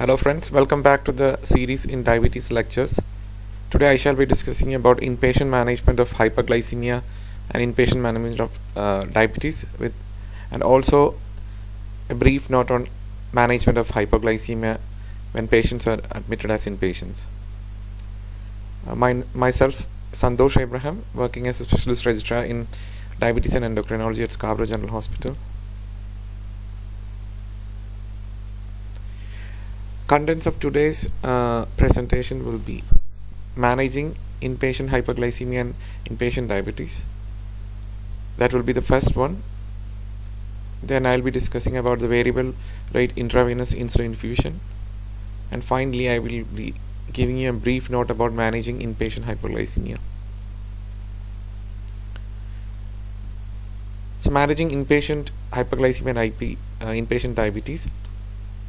Hello friends, welcome back to the series in diabetes lectures. Today I shall be discussing about inpatient management of hyperglycemia and inpatient management of diabetes and also a brief note on management of hypoglycemia when patients are admitted as inpatients. Myself, Santosh Abraham, working as a specialist registrar in diabetes and endocrinology at Scarborough General Hospital. Contents of today's presentation will be managing inpatient hyperglycemia and inpatient diabetes. That will be the first one. Then I'll be discussing about the variable rate intravenous insulin infusion. And finally, I will be giving you a brief note about managing inpatient hyperglycemia. So managing inpatient hyperglycemia and inpatient diabetes.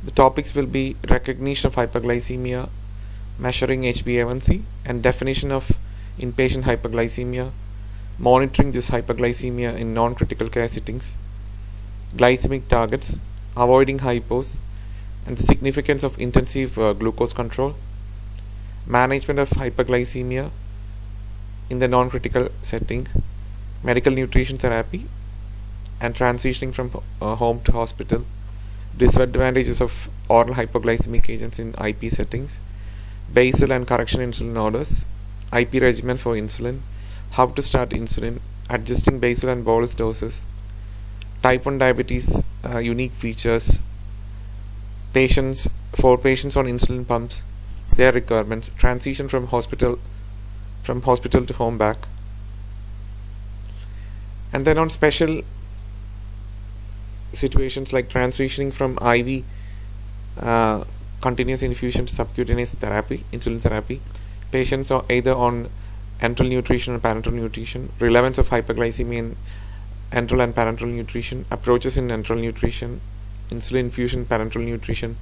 The topics will be recognition of hyperglycemia, measuring HbA1c, and definition of inpatient hyperglycemia, monitoring this hyperglycemia in non-critical care settings, glycemic targets, avoiding hypos, and the significance of intensive glucose control, management of hyperglycemia in the non-critical setting, medical nutrition therapy, and transitioning from home to hospital, disadvantages of oral hypoglycemic agents in IP settings, basal and correction insulin orders, IP regimen for insulin, how to start insulin, adjusting basal and bolus doses, type 1 diabetes unique features, patients on insulin pumps, their requirements, transition from hospital to home back, and then on special situations like transitioning from IV continuous infusion to subcutaneous therapy, insulin therapy, patients are either on enteral nutrition or parenteral nutrition, relevance of hyperglycemia in enteral and parenteral nutrition, approaches in enteral nutrition, insulin infusion, parenteral nutrition,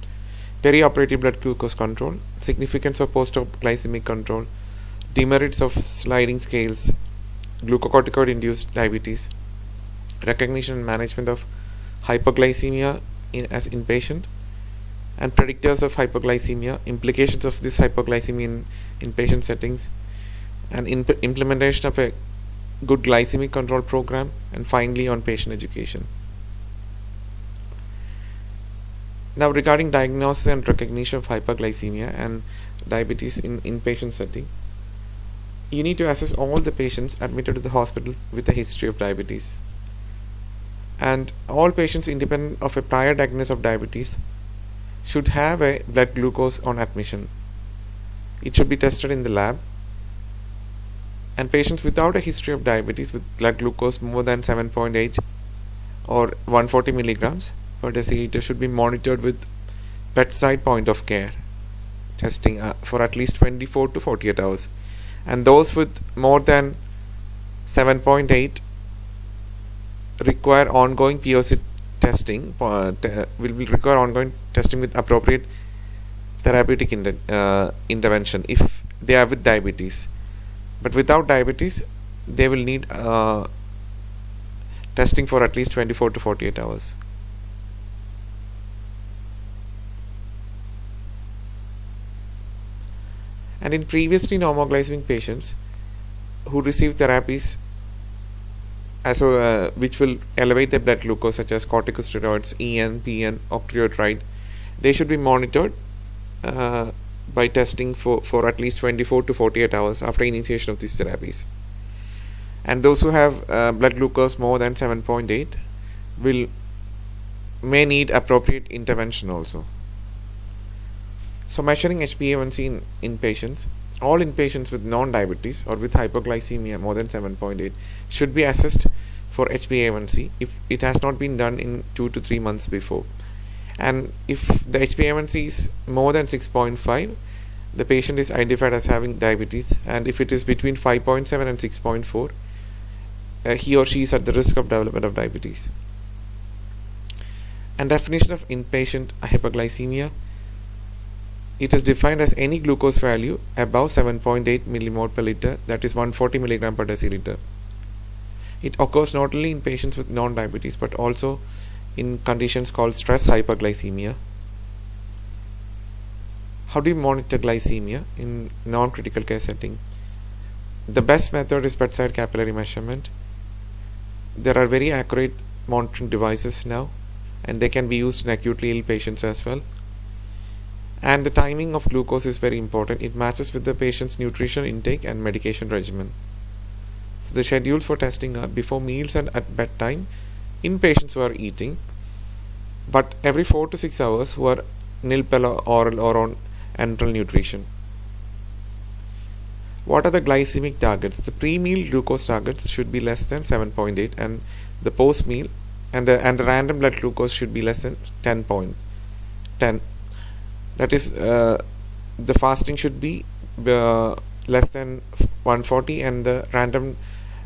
perioperative blood glucose control, significance of post-op glycemic control, demerits of sliding scales, glucocorticoid-induced diabetes, recognition and management of hypoglycemia as inpatient, and predictors of hypoglycemia, implications of this hypoglycemia in inpatient settings, and implementation of a good glycemic control program, and finally on patient education. Now regarding diagnosis and recognition of hyperglycemia and diabetes in inpatient setting, you need to assess all the patients admitted to the hospital with a history of diabetes. And all patients independent of a prior diagnosis of diabetes should have a blood glucose on admission. It should be tested in the lab. And patients without a history of diabetes with blood glucose more than 7.8 or 140 milligrams per deciliter should be monitored with bedside point of care testing for at least 24 to 48 hours. And those with more than 7.8 require ongoing POC testing, will require ongoing testing with appropriate therapeutic intervention if they are with diabetes. But without diabetes, they will need testing for at least 24 to 48 hours. And in previously normoglycemic patients who receive therapies which will elevate their blood glucose such as corticosteroids, EN, PN, octreotide, they should be monitored by testing for at least 24 to 48 hours after initiation of these therapies. And those who have blood glucose more than 7.8 may need appropriate intervention also. So measuring HbA1c in patients. All inpatients with non-diabetes or with hypoglycemia more than 7.8 should be assessed for HbA1c if it has not been done in 2 to 3 months before. And if the HbA1c is more than 6.5, the patient is identified as having diabetes, and if it is between 5.7 and 6.4, he or she is at the risk of development of diabetes. And definition of inpatient hyperglycemia. It is defined as any glucose value above 7.8 millimole per liter, that is 140 milligram per deciliter. It occurs not only in patients with non-diabetes but also in conditions called stress hyperglycemia. How do you monitor glycemia in non-critical care setting? The best method is bedside capillary measurement. There are very accurate monitoring devices now, and they can be used in acutely ill patients as well. And the timing of glucose is very important. It matches with the patient's nutrition intake and medication regimen. So the schedules for testing are before meals and at bedtime in patients who are eating, but every 4 to 6 hours who are nil-pill oral or on enteral nutrition. What are the glycemic targets? The pre-meal glucose targets should be less than 7.8, and the post-meal and the random blood glucose should be less than 10.10. That is, the fasting should be less than 140, and the random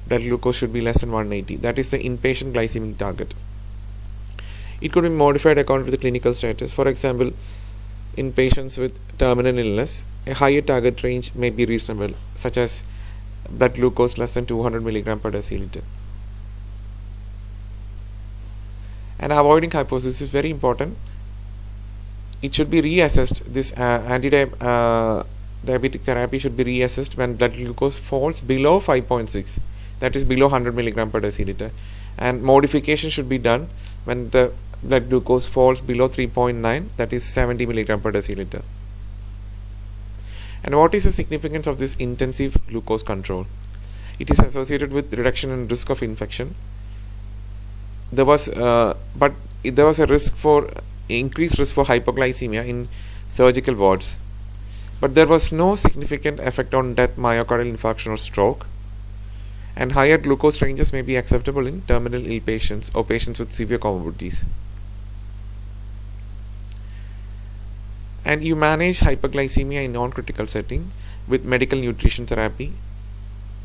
blood glucose should be less than 180. That is the inpatient glycemic target. It could be modified according to the clinical status. For example, in patients with terminal illness, a higher target range may be reasonable, such as blood glucose less than 200 mg per deciliter. And avoiding hypothesis is very important. It should be reassessed. This anti-diabetic therapy should be reassessed when blood glucose falls below 5.6, that is below 100 mg per deciliter, and modification should be done when the blood glucose falls below 3.9, that is 70 mg per deciliter. And what is the significance of this intensive glucose control? It is associated with reduction in risk of infection. There was a increased risk for hypoglycemia in surgical wards, but there was no significant effect on death, myocardial infarction or stroke. And higher glucose ranges may be acceptable in terminal ill patients or patients with severe comorbidities. And you manage hyperglycemia in non-critical setting with medical nutrition therapy,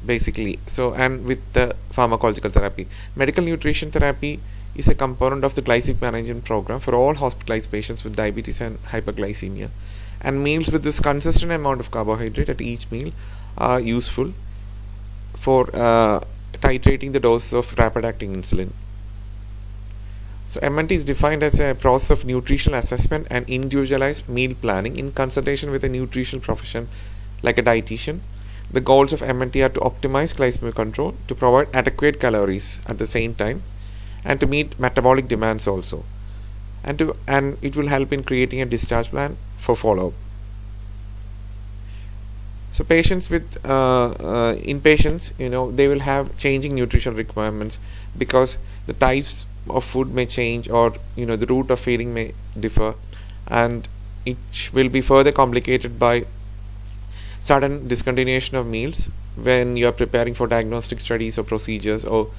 basically. So, and with the pharmacological therapy. Medical nutrition therapy is a component of the glycemic management program for all hospitalized patients with diabetes and hyperglycemia. And meals with this consistent amount of carbohydrate at each meal are useful for titrating the dose of rapid-acting insulin. So MNT is defined as a process of nutritional assessment and individualized meal planning in consultation with a nutritional profession like a dietitian. The goals of MNT are to optimize glycemic control, to provide adequate calories at the same time, and to meet metabolic demands also. And it will help in creating a discharge plan for follow-up. So patients with inpatients, they will have changing nutrition requirements because the types of food may change, or the route of feeding may differ, and it will be further complicated by sudden discontinuation of meals when you are preparing for diagnostic studies or procedures, or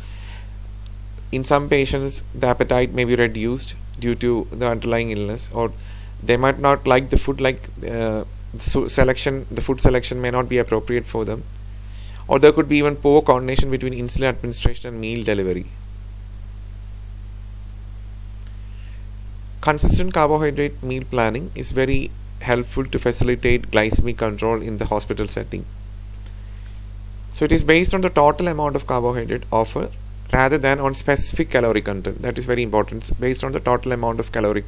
in some patients the appetite may be reduced due to the underlying illness, or they might not like the food, like the food selection may not be appropriate for them, or there could be even poor coordination between insulin administration and meal delivery. Consistent carbohydrate meal planning is very helpful to facilitate glycemic control in the hospital setting. So it is based on the total amount of carbohydrate offered rather than on specific calorie content. That is very important. It's based on the total amount of calorie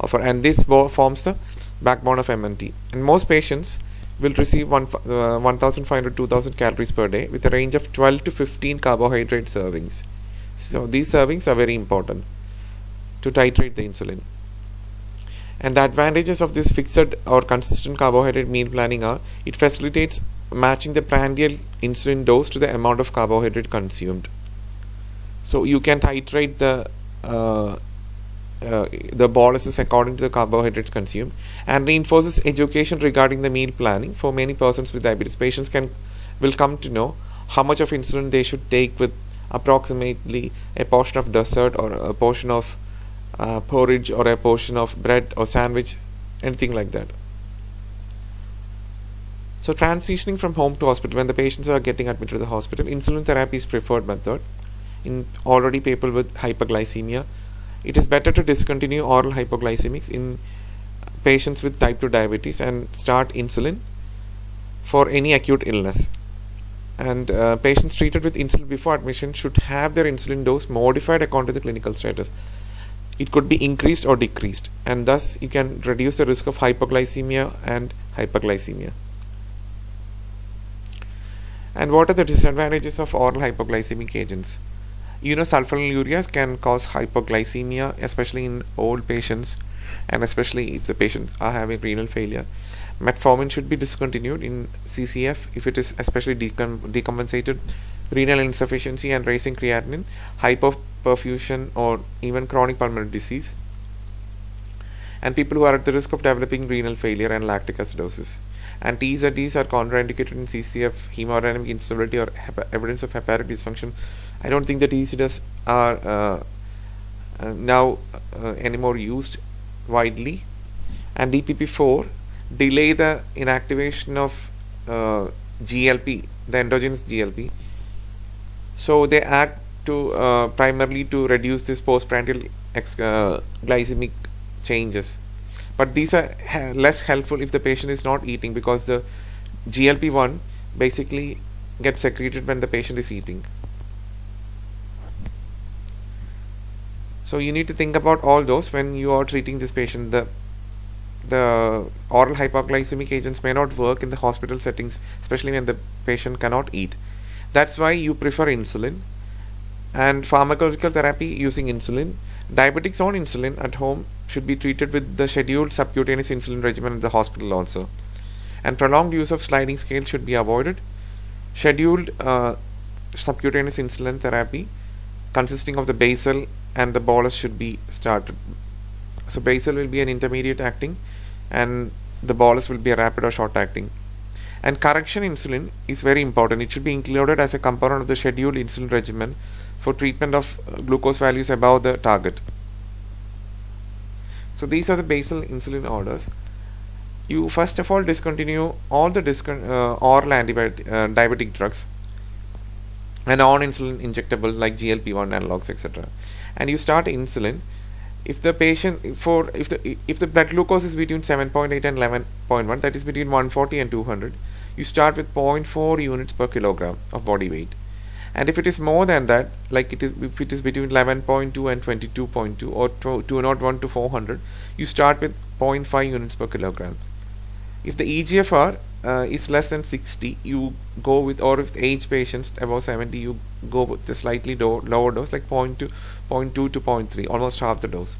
offered, and this forms the backbone of MNT. And most patients will receive 1,500 to 2,000 calories per day with a range of 12 to 15 carbohydrate servings. So these servings are very important to titrate the insulin. And the advantages of this fixed or consistent carbohydrate meal planning are: it facilitates matching the prandial insulin dose to the amount of carbohydrate consumed. So you can titrate the boluses according to the carbohydrates consumed, and reinforces education regarding the meal planning for many persons with diabetes. Patients will come to know how much of insulin they should take with approximately a portion of dessert, or a portion of porridge, or a portion of bread or sandwich, anything like that. So transitioning from home to hospital, when the patients are getting admitted to the hospital, insulin therapy is preferred method in already people with hyperglycemia. It is better to discontinue oral hypoglycemics in patients with type 2 diabetes and start insulin for any acute illness. And patients treated with insulin before admission should have their insulin dose modified according to the clinical status. it could be increased or decreased, and thus you can reduce the risk of hypoglycemia and hyperglycemia. And what are the disadvantages of oral hypoglycemic agents? Sulfonylureas can cause hypoglycemia, especially in old patients, and especially if the patients are having renal failure. Metformin should be discontinued in CCF if it is especially decompensated renal insufficiency and raising creatinine, hypoperfusion, or even chronic pulmonary disease, and people who are at the risk of developing renal failure and lactic acidosis. And TZDs are contraindicated in CCF, hemodynamic instability, or evidence of hepatic dysfunction. I don't think that TZDs are now anymore used widely. And DPP4 delay the inactivation of GLP, the endogenous GLP. So they act to primarily to reduce this postprandial glycemic changes. But these are less helpful if the patient is not eating, because the GLP-1 basically gets secreted when the patient is eating. So you need to think about all those when you are treating this patient. The oral hypoglycemic agents may not work in the hospital settings, especially when the patient cannot eat. That's why you prefer insulin and pharmacological therapy using insulin. Diabetics on insulin at home should be treated with the scheduled subcutaneous insulin regimen at the hospital also. And prolonged use of sliding scale should be avoided. Scheduled subcutaneous insulin therapy consisting of the basal and the bolus should be started. So basal will be an intermediate acting and the bolus will be a rapid or short acting. And correction insulin is very important. It should be included as a component of the scheduled insulin regimen for treatment of glucose values above the target. So these are the basal insulin orders. You first of all discontinue all the oral diabetic drugs and non-insulin injectable like GLP-1 analogs, etc. And you start insulin if the patient if the blood glucose is between 7.8 and 11.1, that is between 140 and 200, you start with 0.4 units per kilogram of body weight. And if it is more than that, like if it is between 11.2 and 22.2 or 201 to 400, you start with 0.5 units per kilogram. If the EGFR is less than 60, you go with, or if age patients above 70, you go with the slightly lower dose, like 0.2 to 0.3, almost half the dose.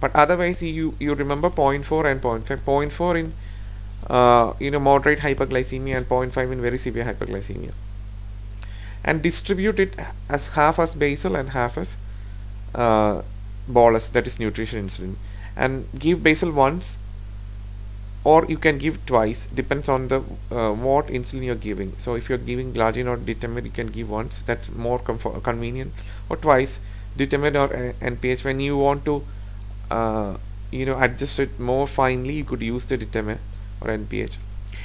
But otherwise, you remember 0.4 and 0.5. 0.4 in moderate hyperglycemia and 0.5 in very severe hyperglycemia. And distribute it as half as basal and half as bolus, that is nutritional insulin. And give basal once, or you can give twice, depends on the what insulin you're giving. So if you're giving glargine or Demerit, you can give once, that's more convenient, or twice, Demerit or NPH. When you want to adjust it more finely, you could use the Demerit or NPH.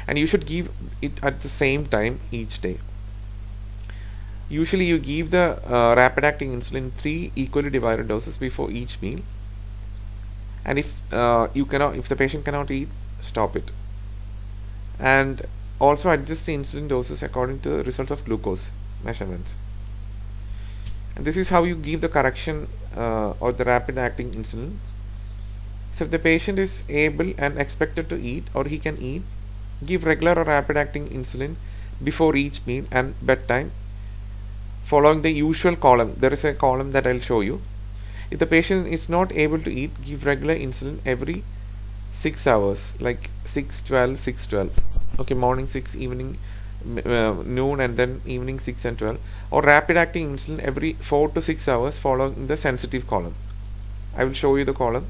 And you should give it at the same time each day. Usually you give the rapid acting insulin 3 equally divided doses before each meal. And if the patient cannot eat, stop it. And also adjust the insulin doses according to the results of glucose measurements. And this is how you give the correction or the rapid acting insulin. So if the patient is able and expected to eat, or he can eat, give regular or rapid acting insulin before each meal and bedtime, following the usual column. There is a column that I'll show you. If the patient is not able to eat, give regular insulin every 6 hours, like 6-12, 6-12. Okay, morning 6, evening noon, and then evening 6 and 12. Or rapid acting insulin every 4 to 6 hours, following the sensitive column. I will show you the column.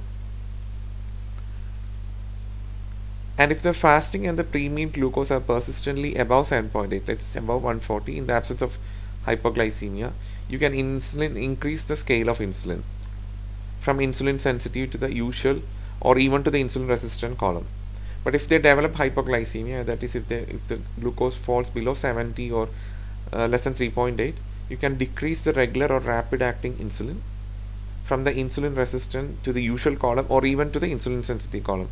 And if the fasting and the pre-meal glucose are persistently above 7.8, that's above 140, in the absence of hypoglycemia, you can increase the scale of insulin from insulin sensitive to the usual, or even to the insulin resistant column. But if they develop hypoglycemia, that is if the glucose falls below 70 or less than 3.8, you can decrease the regular or rapid acting insulin from the insulin resistant to the usual column, or even to the insulin sensitive column.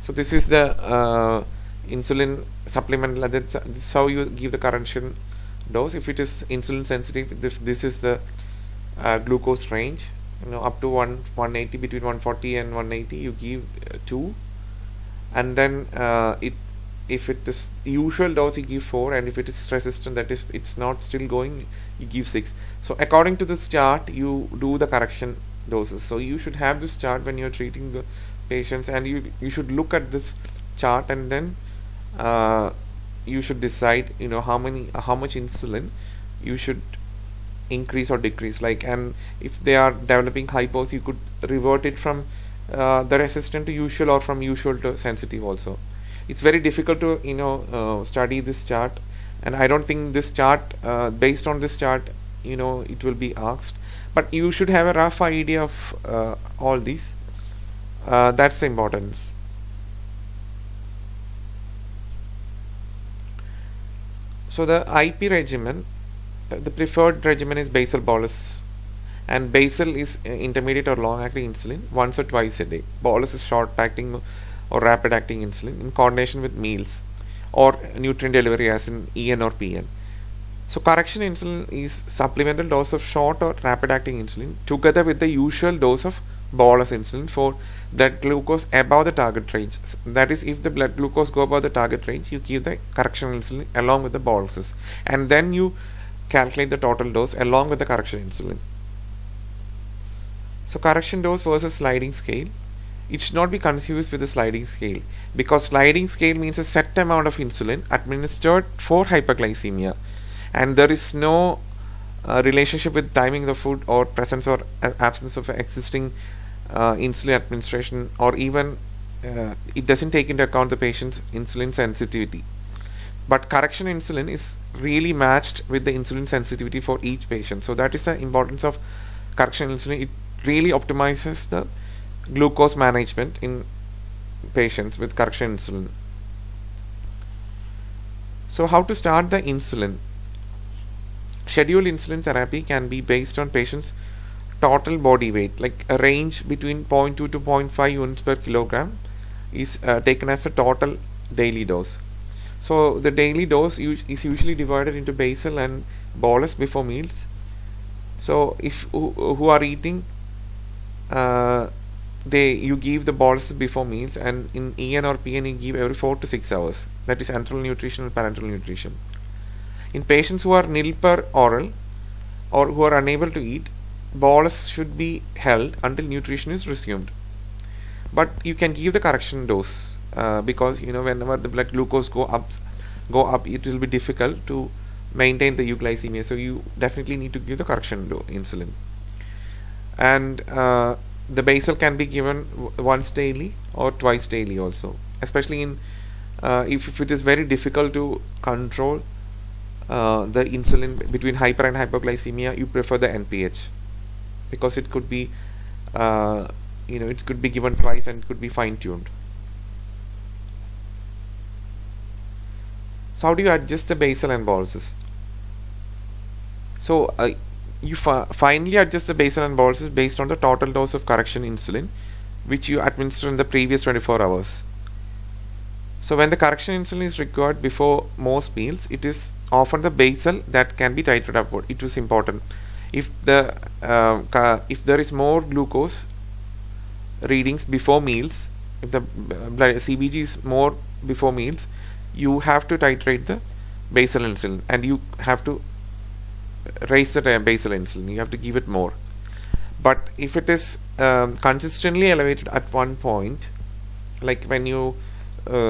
So this is the insulin supplement. This is how you give the correction dose. If it is insulin sensitive, this is the glucose range up to 180, between 140 and 180 you give 2, and then if it is usual dose you give 4, and if it is resistant, that is it's not still going, you give 6. So according to this chart you do the correction doses. So you should have this chart when you're treating the patients, and you should look at this chart, and then you should decide how much insulin you should increase or decrease. And if they are developing hypos, you could revert it from the resistant to usual, or from usual to sensitive also. It's very difficult to study this chart, and I don't think this chart, based on this chart, it will be asked, but you should have a rough idea of all these. That's the importance. So the IP regimen, the preferred regimen is basal bolus, and basal is intermediate or long acting insulin once or twice a day. Bolus is short acting or rapid acting insulin in coordination with meals or nutrient delivery, as in EN or PN. So correction insulin is supplemental dose of short or rapid acting insulin together with the usual dose of bolus insulin for blood glucose above the target range. That is, if the blood glucose go above the target range, you give the correction insulin along with the boluses, and then you calculate the total dose along with the correction insulin. So correction dose versus sliding scale. It should not be confused with the sliding scale, because sliding scale means a set amount of insulin administered for hyperglycemia, and there is no relationship with timing the food or presence or absence of existing insulin administration, or even it doesn't take into account the patient's insulin sensitivity. But correction insulin is really matched with the insulin sensitivity for each patient. So that is the importance of correction insulin. It really optimizes the glucose management in patients with correction insulin. So how to start the insulin? Scheduled insulin therapy can be based on patients' total body weight, like a range between 0.2 to 0.5 units per kilogram is taken as a total daily dose. So the daily dose is usually divided into basal and bolus before meals. So if who are eating, you give the bolus before meals, and in EN or PN you give every 4 to 6 hours. That is enteral nutrition and parenteral nutrition. In patients who are nil per oral or who are unable to eat, bolus should be held until nutrition is resumed. But you can give the correction dose because whenever the blood glucose go up, it will be difficult to maintain the euglycemia. So you definitely need to give the correction insulin. And the basal can be given once daily or twice daily also, especially in if it is very difficult to control the insulin between hyper and hypoglycemia, you prefer the NPH, because it could be it could be given twice and it could be fine-tuned. So how do you adjust the basal and boluses? So you finally adjust the basal and boluses based on the total dose of correction insulin which you administer in the previous 24 hours. So when the correction insulin is required before most meals, it is often the basal that can be titrated upward. It is important. If there is more glucose readings before meals, if the CBG is more before meals, you have to titrate the basal insulin, and you have to raise the basal insulin. You have to give it more. But if it is consistently elevated at one point, like when you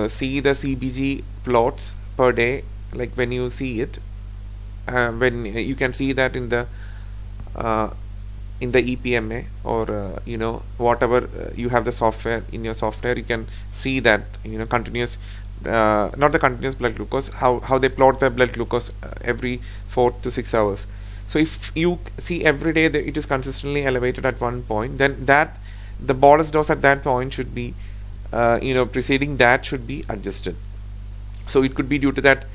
see the CBG plots per day, like when you see it, when you can see that in the EPMA or whatever you have the software in your software, you can see that continuous, not the continuous blood glucose, how they plot the blood glucose every 4 to 6 hours. So if you see every day that it is consistently elevated at one point, then that the bolus dose at that point should be preceding that should be adjusted. So it could be due to that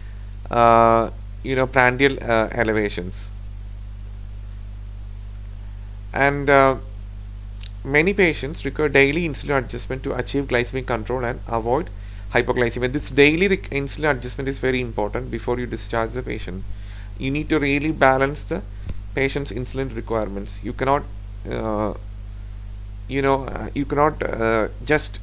prandial elevations. And many patients require daily insulin adjustment to achieve glycemic control and avoid hypoglycemia. This daily insulin adjustment is very important before you discharge the patient. You need to really balance the patient's insulin requirements. You cannot you cannot just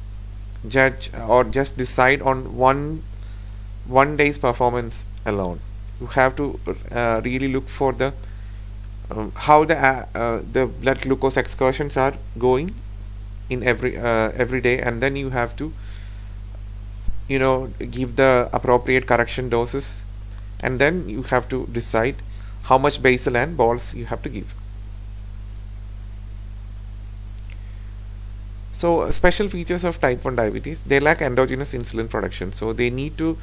judge or just decide on one day's performance alone. You have to really look for the how the blood glucose excursions are going in every day, and then you have to give the appropriate correction doses, and then you have to decide how much basal and bols you have to give. So special features of type 1 diabetes: they lack endogenous insulin production, so they need to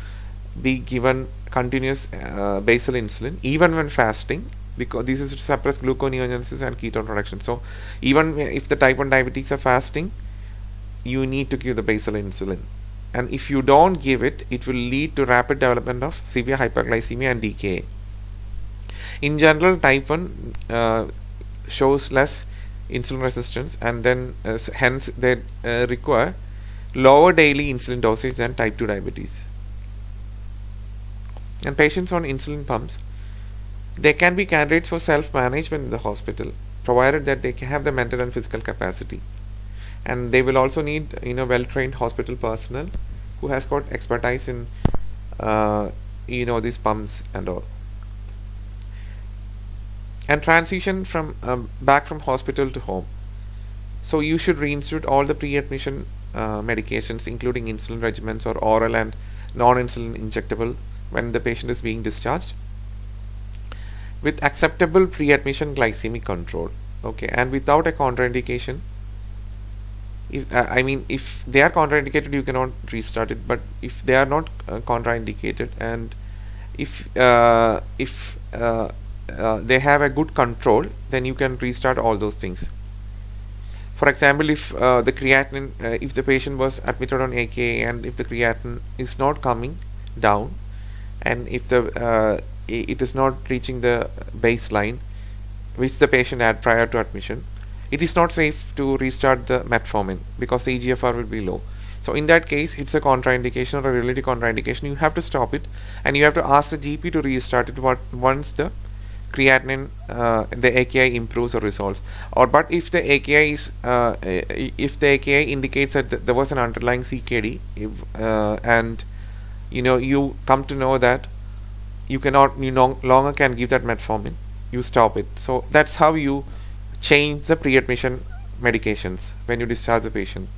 be given continuous basal insulin even when fasting, because this is to suppress gluconeogenesis and ketone production. So even if the type 1 diabetics are fasting, you need to give the basal insulin, and if you don't give it, it will lead to rapid development of severe hyperglycemia and DKA. In general, type 1 shows less insulin resistance, and then hence they require lower daily insulin dosage than type 2 diabetes. And patients on insulin pumps, they can be candidates for self-management in the hospital, provided that they can have the mental and physical capacity. And they will also need well-trained hospital personnel who has got expertise in these pumps and all. And transition from back from hospital to home. So you should reinstitute all the pre-admission medications, including insulin regimens or oral and non-insulin injectable, when the patient is being discharged, with acceptable pre-admission glycemic control. Okay, and without a contraindication. If they are contraindicated, you cannot restart it. But if they are not contraindicated, and if they have a good control, then you can restart all those things. For example, if the creatinine, if the patient was admitted on AKA and if the creatinine is not coming down, and if it is not reaching the baseline which the patient had prior to admission, it is not safe to restart the metformin because the EGFR will be low. So in that case, it's a contraindication or a relative contraindication. You have to stop it, and you have to ask the GP to restart it once the creatinine, the AKI improves or resolves. But if the AKI is if the AKI indicates that there was an underlying CKD, and you come to know that you no longer can give that metformin, you stop it. So that's how you change the pre-admission medications when you discharge the patient.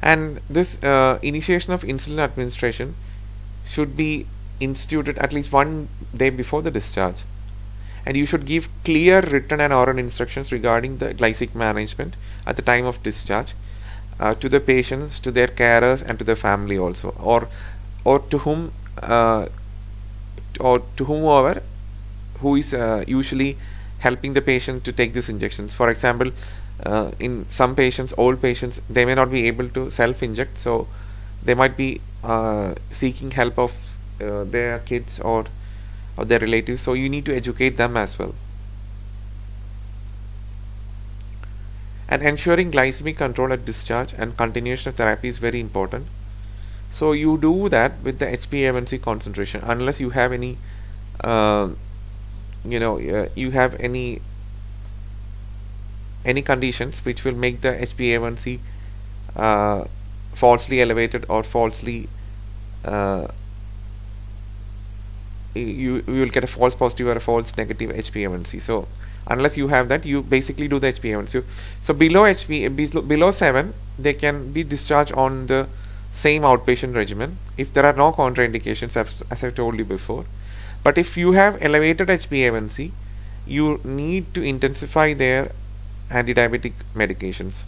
And this initiation of insulin administration should be instituted at least 1 day before the discharge, and you should give clear written and oral instructions regarding the glycemic management at the time of discharge to the patients, to their carers, and to the family also, or to whomever who is usually helping the patient to take these injections. For example, in some patients, old patients, they may not be able to self-inject, so they might be seeking help of their kids or their relatives. So you need to educate them as well. And ensuring glycemic control at discharge and continuation of therapy is very important. So you do that with the HbA1c concentration, unless you have any you have any conditions which will make the HbA1c falsely elevated or falsely you will get a false positive or a false negative HbA1c. So unless you have that, you basically do the HbA1c. So below 7, they can be discharged on the same outpatient regimen if there are no contraindications, as I told you before. But if you have elevated HbA1c, you need to intensify their anti-diabetic medications.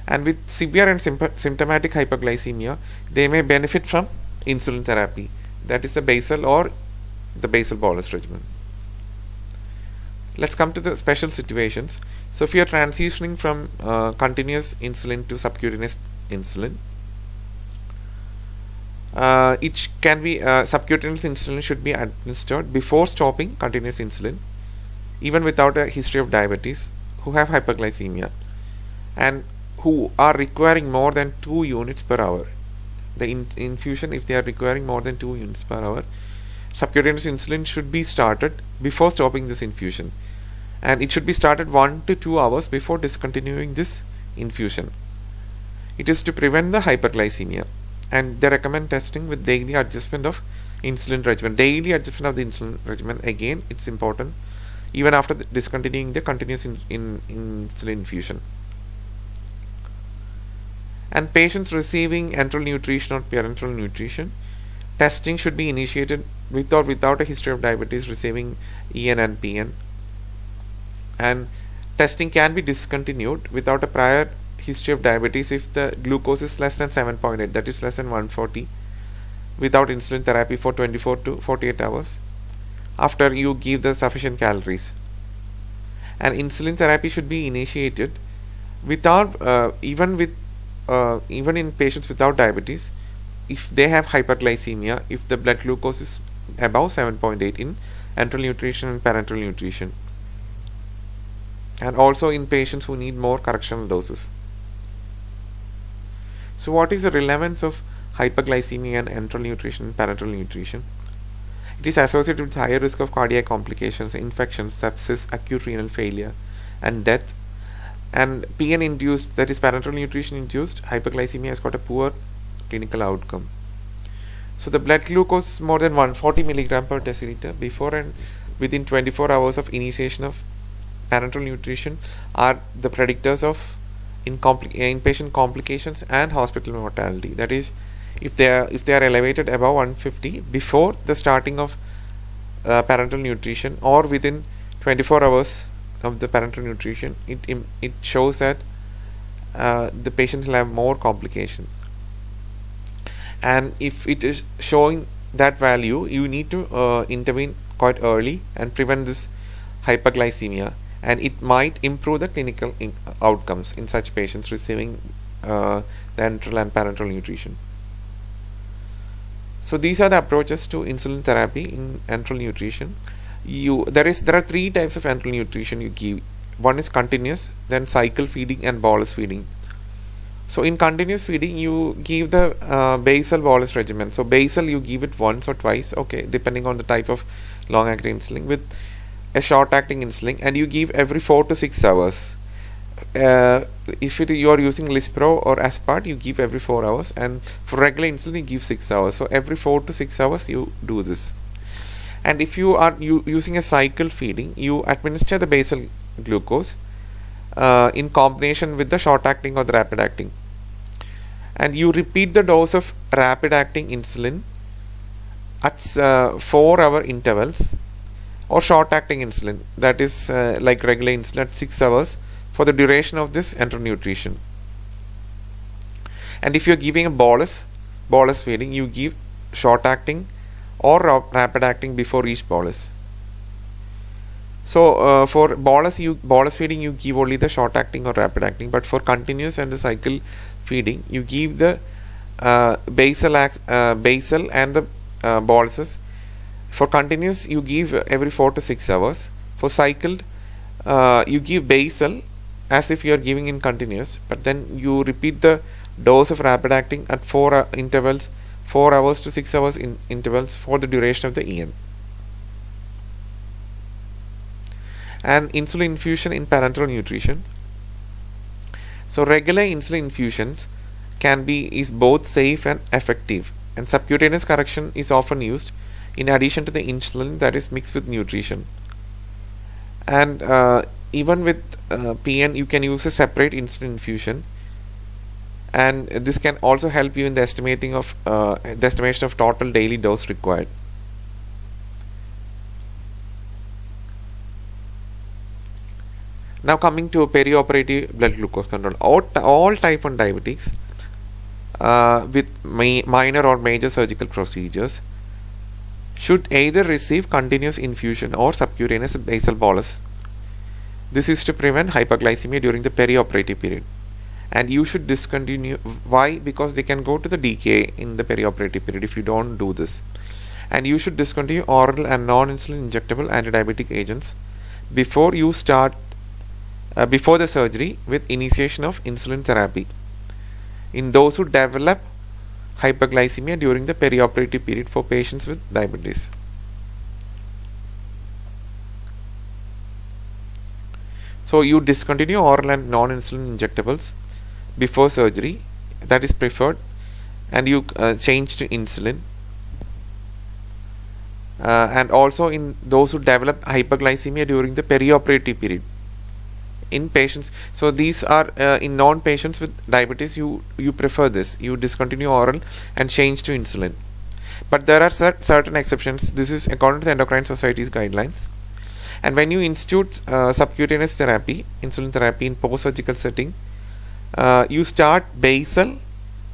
And with severe and symptomatic hyperglycemia, they may benefit from insulin therapy, that is the basal or the basal bolus regimen. Let's come to the special situations. So if you are transitioning from continuous insulin to subcutaneous insulin, it can be subcutaneous insulin should be administered before stopping continuous insulin, even without a history of diabetes, who have hyperglycemia and who are requiring more than 2 units per hour. The infusion, if they are requiring more than 2 units per hour, subcutaneous insulin should be started before stopping this infusion. and it should be started 1 to 2 hours before discontinuing this infusion. It is to prevent the hyperglycemia, and they recommend testing with daily adjustment of insulin regimen. Daily adjustment of the insulin regimen, again, it's important even after discontinuing the continuous insulin infusion. And patients receiving enteral nutrition or parenteral nutrition, testing should be initiated with or without a history of diabetes receiving EN and PN, and testing can be discontinued without a prior history of diabetes if the glucose is less than 7.8, that is less than 140, without insulin therapy for 24 to 48 hours after you give the sufficient calories. And insulin therapy should be initiated without even in patients without diabetes if they have hyperglycemia, if the blood glucose is above 7.8 in enteral nutrition and parenteral nutrition, and also in patients who need more correctional doses. So what is the relevance of hyperglycemia and enteral nutrition and parenteral nutrition? It is associated with higher risk of cardiac complications, infections, sepsis, acute renal failure, and death. And PN induced, that is parenteral nutrition induced hyperglycemia, has got a poor clinical outcome. So the blood glucose more than 140 milligram per deciliter before and within 24 hours of initiation of parenteral nutrition are the predictors of inpatient complications and hospital mortality. That is, if they are elevated above 150 before the starting of parenteral nutrition or within 24 hours of the parenteral nutrition, it shows that the patient will have more complication. And if it is showing that value, you need to intervene quite early and prevent this hyperglycemia, and it might improve the clinical outcomes in such patients receiving the enteral and parenteral nutrition. So these are the approaches to insulin therapy in enteral nutrition. There are 3 types of enteral nutrition you give. One is continuous, then cycle feeding, and bolus feeding. So in continuous feeding, you give the basal bolus regimen. So basal, you give it once or twice, okay, depending on the type of long-acting insulin, with a short-acting insulin, and you give every 4 to 6 hours. If you are using Lispro or Aspart, you give every 4 hours, and for regular insulin, you give 6 hours. So every 4 to 6 hours, you do this. And if you are using a cycle feeding, you administer the basal glucose in combination with the short-acting or the rapid-acting, and you repeat the dose of rapid-acting insulin at 4-hour intervals, or short-acting insulin, that is like regular insulin, at 6 hours for the duration of this enteral nutrition. And if you are giving a bolus feeding, you give short-acting or rapid-acting before each bolus. So for bolus feeding, you give only the short-acting or rapid-acting, but for continuous and the cycle feeding, you give the basal and the boluses. For continuous, you give every 4 to 6 hours. For cycled, you give basal as if you are giving in continuous, but then you repeat the dose of rapid acting at 4 intervals, 4 hours to 6 hours in intervals for the duration of the EM. And insulin infusion in parenteral nutrition. So regular insulin infusions is both safe and effective, and subcutaneous correction is often used in addition to the insulin that is mixed with nutrition. And even with PN, you can use a separate insulin infusion, and this can also help you in the estimation of total daily dose required. Now coming to perioperative blood glucose control. All type 1 diabetics with minor or major surgical procedures should either receive continuous infusion or subcutaneous basal bolus. This is to prevent hyperglycemia during the perioperative period. And you should discontinue. Why? Because they can go to the decay in the perioperative period if you don't do this. And you should discontinue oral and non-insulin injectable antidiabetic agents before you start before the surgery with initiation of insulin therapy in those who develop hyperglycemia during the perioperative period for patients with diabetes. So you discontinue oral and non-insulin injectables before surgery, that is preferred, and you change to insulin. And also in those who develop hyperglycemia during the perioperative period in patients. So these are in non-patients with diabetes, you prefer this, you discontinue oral and change to insulin. But there are certain exceptions. This is according to the Endocrine Society's guidelines. And when you institute subcutaneous therapy, insulin therapy in post-surgical setting, you start basal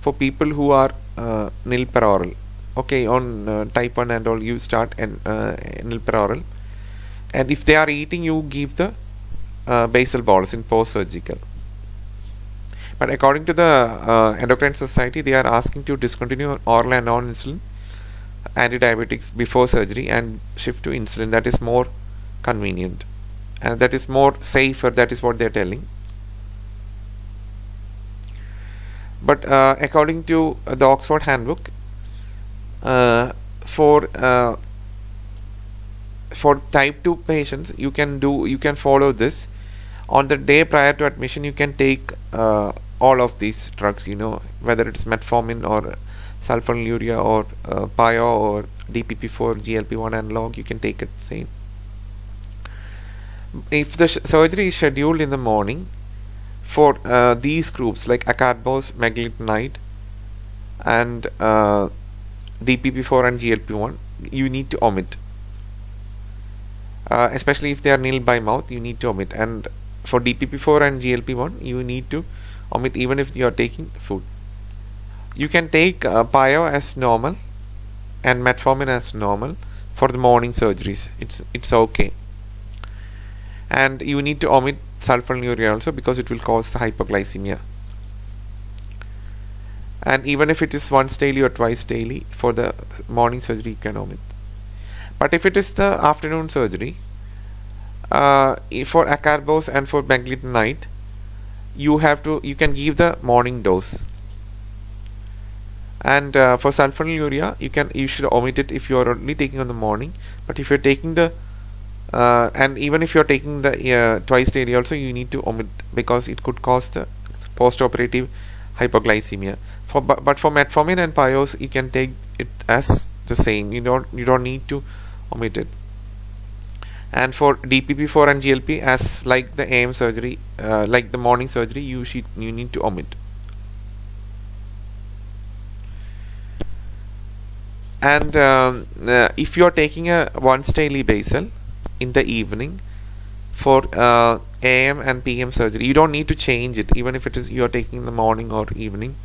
for people who are nil per oral. Okay, on type 1 and all, you start nil per oral. And if they are eating, you give the basal bolus in post-surgical. But according to the Endocrine Society, they are asking to discontinue oral and non-insulin antidiabetics before surgery and shift to insulin. That is more convenient and that is more safer. That is what they are telling. But according to the Oxford Handbook, for type 2 patients, you can follow this. On the day prior to admission, you can take all of these drugs, whether it's metformin or sulfonylurea or PIO or DPP4 GLP-1 analog, you can take it same. If the surgery is scheduled in the morning for these groups like acarbose, meglitide and DPP4 and GLP-1, you need to omit. Especially if they are nil by mouth, you need to omit. And for DPP4 and GLP-1, you need to omit even if you are taking food. You can take PIO as normal and metformin as normal for the morning surgeries. It's okay. And you need to omit sulfonylurea also because it will cause hypoglycemia. And even if it is once daily or twice daily, for the morning surgery you can omit. But if it is the afternoon surgery, for acarbose and for meglitide, you can give the morning dose. And for sulfonylurea, you should omit it if you are only taking on the morning. But if you're taking the and even if you're taking the twice daily also, you need to omit because it could cause the post-operative hypoglycemia. But for metformin and PIOs, you can take it as the same. You don't need to omit it. And for DPP4 and GLP, as like the AM surgery, like the morning surgery, you need to omit. And if you are taking a once daily basal in the evening for AM and PM surgery, you don't need to change it, even if it is you are taking in the morning or evening,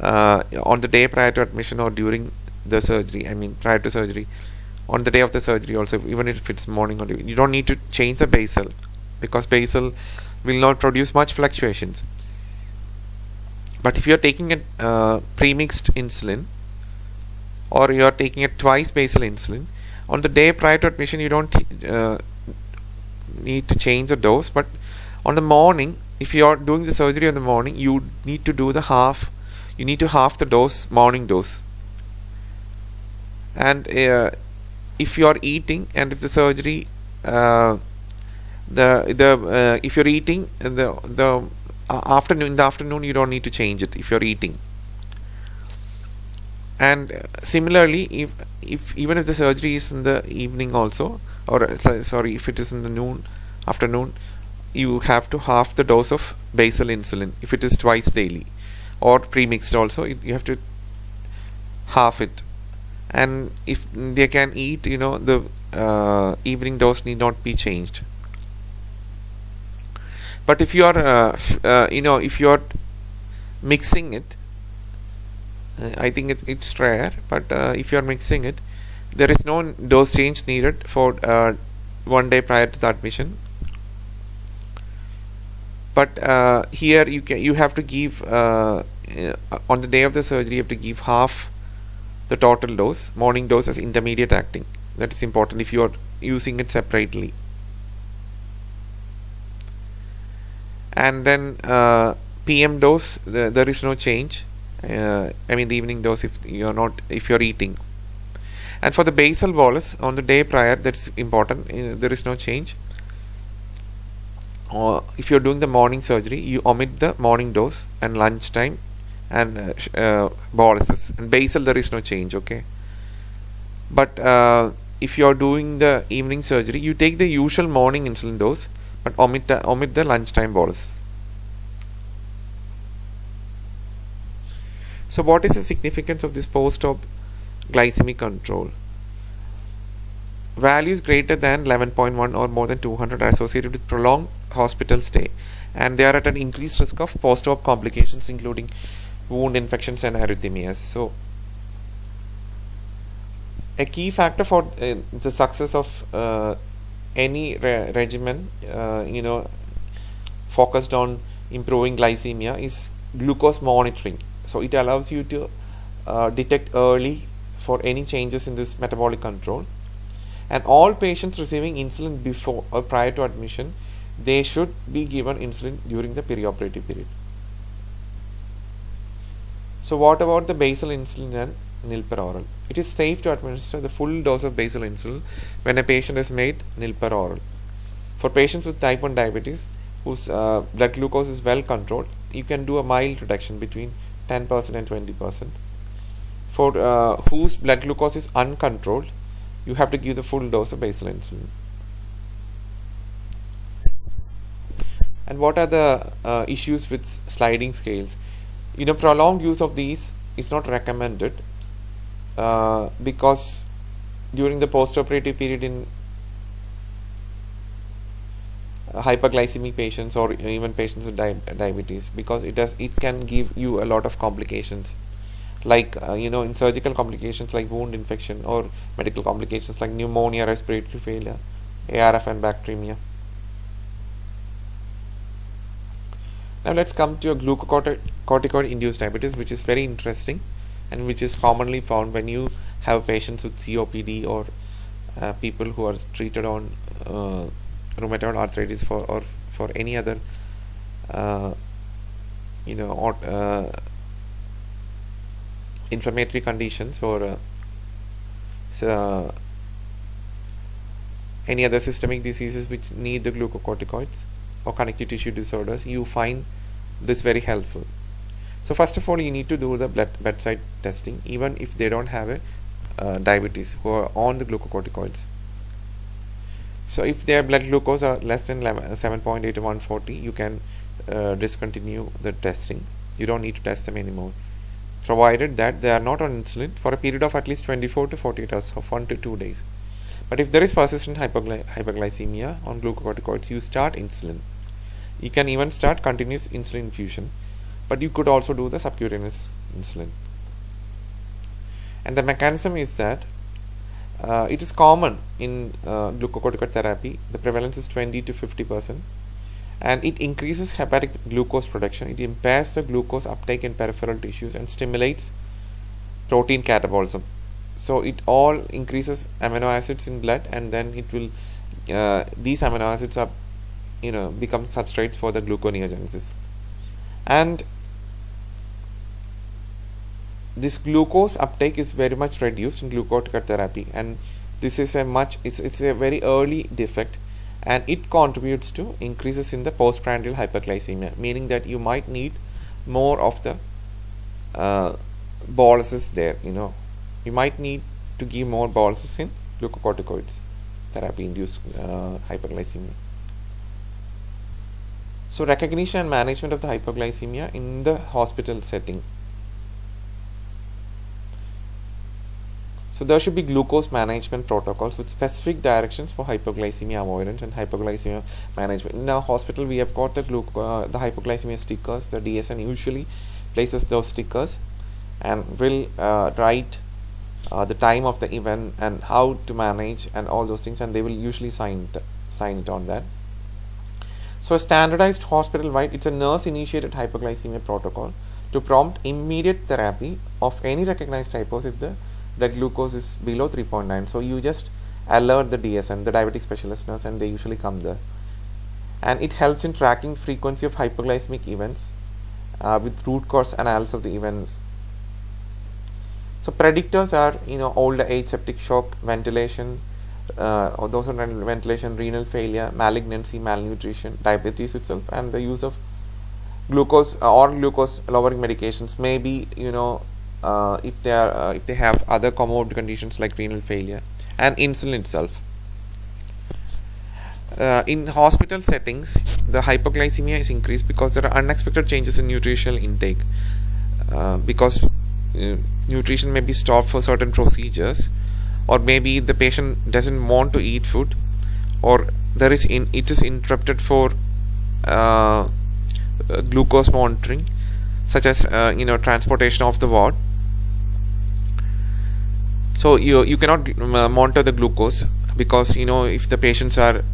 on the day prior to admission or during the surgery. I mean prior to surgery, on the day of the surgery also, even if it's morning or evening, you don't need to change the basal because basal will not produce much fluctuations. But if you are taking a premixed insulin, or you are taking a twice basal insulin, on the day prior to admission, you don't need to change the dose. But on the morning, if you are doing the surgery in the morning, you need to do half the dose, morning dose. And if you are eating, and if the surgery, if you're eating in the afternoon, you don't need to change it if you're eating. And similarly, even if the surgery is in the evening also, or if it is in the afternoon, you have to half the dose of basal insulin if it is twice daily, or premixed also, you have to half it. And if they can eat, the evening dose need not be changed. But if you are if you are mixing it, I think it's rare, but if you are mixing it, there is no dose change needed for 1 day prior to the admission. But here you have to give on the day of the surgery, you have to give half the total dose, morning dose, as intermediate acting. That is important if you are using it separately. And then PM dose, there is no change. I mean the evening dose if you're eating. And for the basal bolus on the day prior, that's important, there is no change. if you're doing the morning surgery, you omit the morning dose and lunchtime and boluses. And basal, there is no change, okay? But if you're doing the evening surgery, you take the usual morning insulin dose, but omit the lunchtime bolus. So what is the significance of this post-op glycemic control? Values greater than 11.1 or more than 200 are associated with prolonged hospital stay, and they are at an increased risk of post-op complications including wound infections and arrhythmias. So a key factor for the success of any regimen focused on improving glycemia is glucose monitoring. So it allows you to detect early for any changes in this metabolic control. And all patients receiving insulin before or prior to admission, they should be given insulin during the perioperative period. So what about the basal insulin and nil per oral? It is safe to administer the full dose of basal insulin when a patient is made nil per oral. For patients with type 1 diabetes whose blood glucose is well controlled, you can do a mild reduction between 10% and 20%. For whose blood glucose is uncontrolled, you have to give the full dose of basal insulin. And what are the issues with sliding scales? Prolonged use of these is not recommended because during the post-operative period in hyperglycemic patients or even patients with diabetes, because it can give you a lot of complications, like in surgical complications like wound infection, or medical complications like pneumonia, respiratory failure, ARF and bacteremia. Now let's come to a glucocorticoid-induced diabetes, which is very interesting and which is commonly found when you have patients with COPD or people who are treated on rheumatoid arthritis or for any other inflammatory conditions or any other systemic diseases which need the glucocorticoids or connective tissue disorders. You find this very helpful. So first of all, you need to do the bedside testing even if they don't have a diabetes, who are on the glucocorticoids. So if their blood glucose are less than 7.8 to 140, you can discontinue the testing. You don't need to test them anymore, provided that they are not on insulin for a period of at least 24 to 48 hours, of 1 to 2 days. But if there is persistent hyperglycemia on glucocorticoids, you start insulin. You can even start continuous insulin infusion, but you could also do the subcutaneous insulin. And the mechanism is that it is common in glucocorticoid therapy. The prevalence is 20 to 50%, and it increases hepatic glucose production. It impairs the glucose uptake in peripheral tissues and stimulates protein catabolism. So it all increases amino acids in blood, and then it will these amino acids are become substrates for the gluconeogenesis. And this glucose uptake is very much reduced in glucocorticoid therapy, and this is it's a very early defect, and it contributes to increases in the postprandial hyperglycemia, meaning that you might need more of the boluses there. You might need to give more boluses in glucocorticoids therapy induced hyperglycemia. So recognition and management of the hypoglycemia in the hospital setting. So there should be glucose management protocols with specific directions for hypoglycemia avoidance and hypoglycemia management. In our hospital, we have got the hypoglycemia stickers. The DSN usually places those stickers and will write the time of the event and how to manage and all those things, and they will usually sign it on that. So a standardized hospital-wide, it's a nurse-initiated hypoglycemia protocol to prompt immediate therapy of any recognized hypos if the blood glucose is below 3.9. So you just alert the DSN, the diabetic specialist nurse, and they usually come there. And it helps in tracking frequency of hypoglycemic events with root cause analysis of the events. So predictors are older age, septic shock, ventilation, or those on ventilation, renal failure, malignancy, malnutrition, diabetes itself, and the use of glucose or glucose lowering medications. Maybe if they have other comorbid conditions like renal failure, and insulin itself. In hospital settings, the hypoglycemia is increased because there are unexpected changes in nutritional intake, because nutrition may be stopped for certain procedures, or maybe the patient doesn't want to eat food, or it is interrupted for glucose monitoring, such as transportation of the ward. So you cannot monitor the glucose, because if the patients are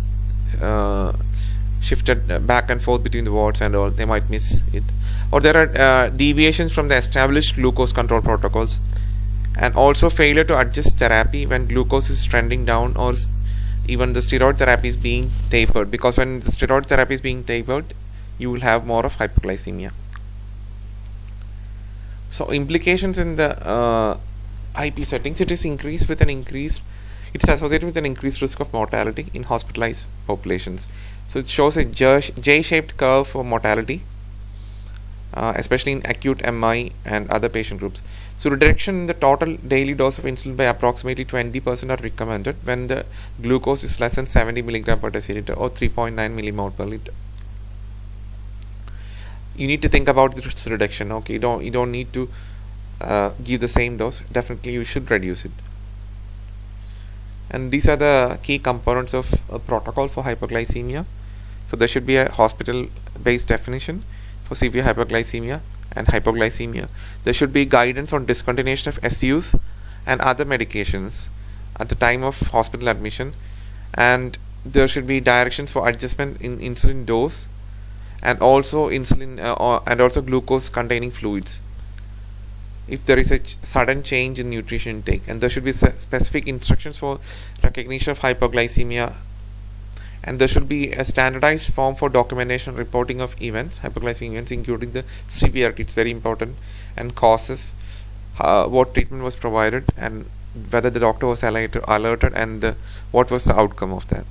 shifted back and forth between the wards and all, they might miss it, or there are deviations from the established glucose control protocols, and also failure to adjust therapy when glucose is trending down, or even the steroid therapy is being tapered, because when the steroid therapy is being tapered, you will have more of hyperglycemia. So implications in the IP settings, it is associated with an increased risk of mortality in hospitalized populations. So it shows a J-shaped curve for mortality, especially in acute MI and other patient groups. So reduction in the total daily dose of insulin by approximately 20% are recommended when the glucose is less than 70 mg per deciliter, or 3.9 millimole per liter. You need to think about this reduction. Okay, you don't need to give the same dose. Definitely you should reduce it. And these are the key components of a protocol for hyperglycemia. So there should be a hospital-based definition for severe hyperglycemia and hypoglycemia. There should be guidance on discontinuation of SUs and other medications at the time of hospital admission, and there should be directions for adjustment in insulin dose, and also and also glucose containing fluids if there is a sudden change in nutrition intake. And there should be specific instructions for recognition of hypoglycemia, and there should be a standardized form for documentation and reporting of hypoglycemic events, including the severity, it's very important, and causes, what treatment was provided, and whether the doctor was alerted, and what was the outcome of that.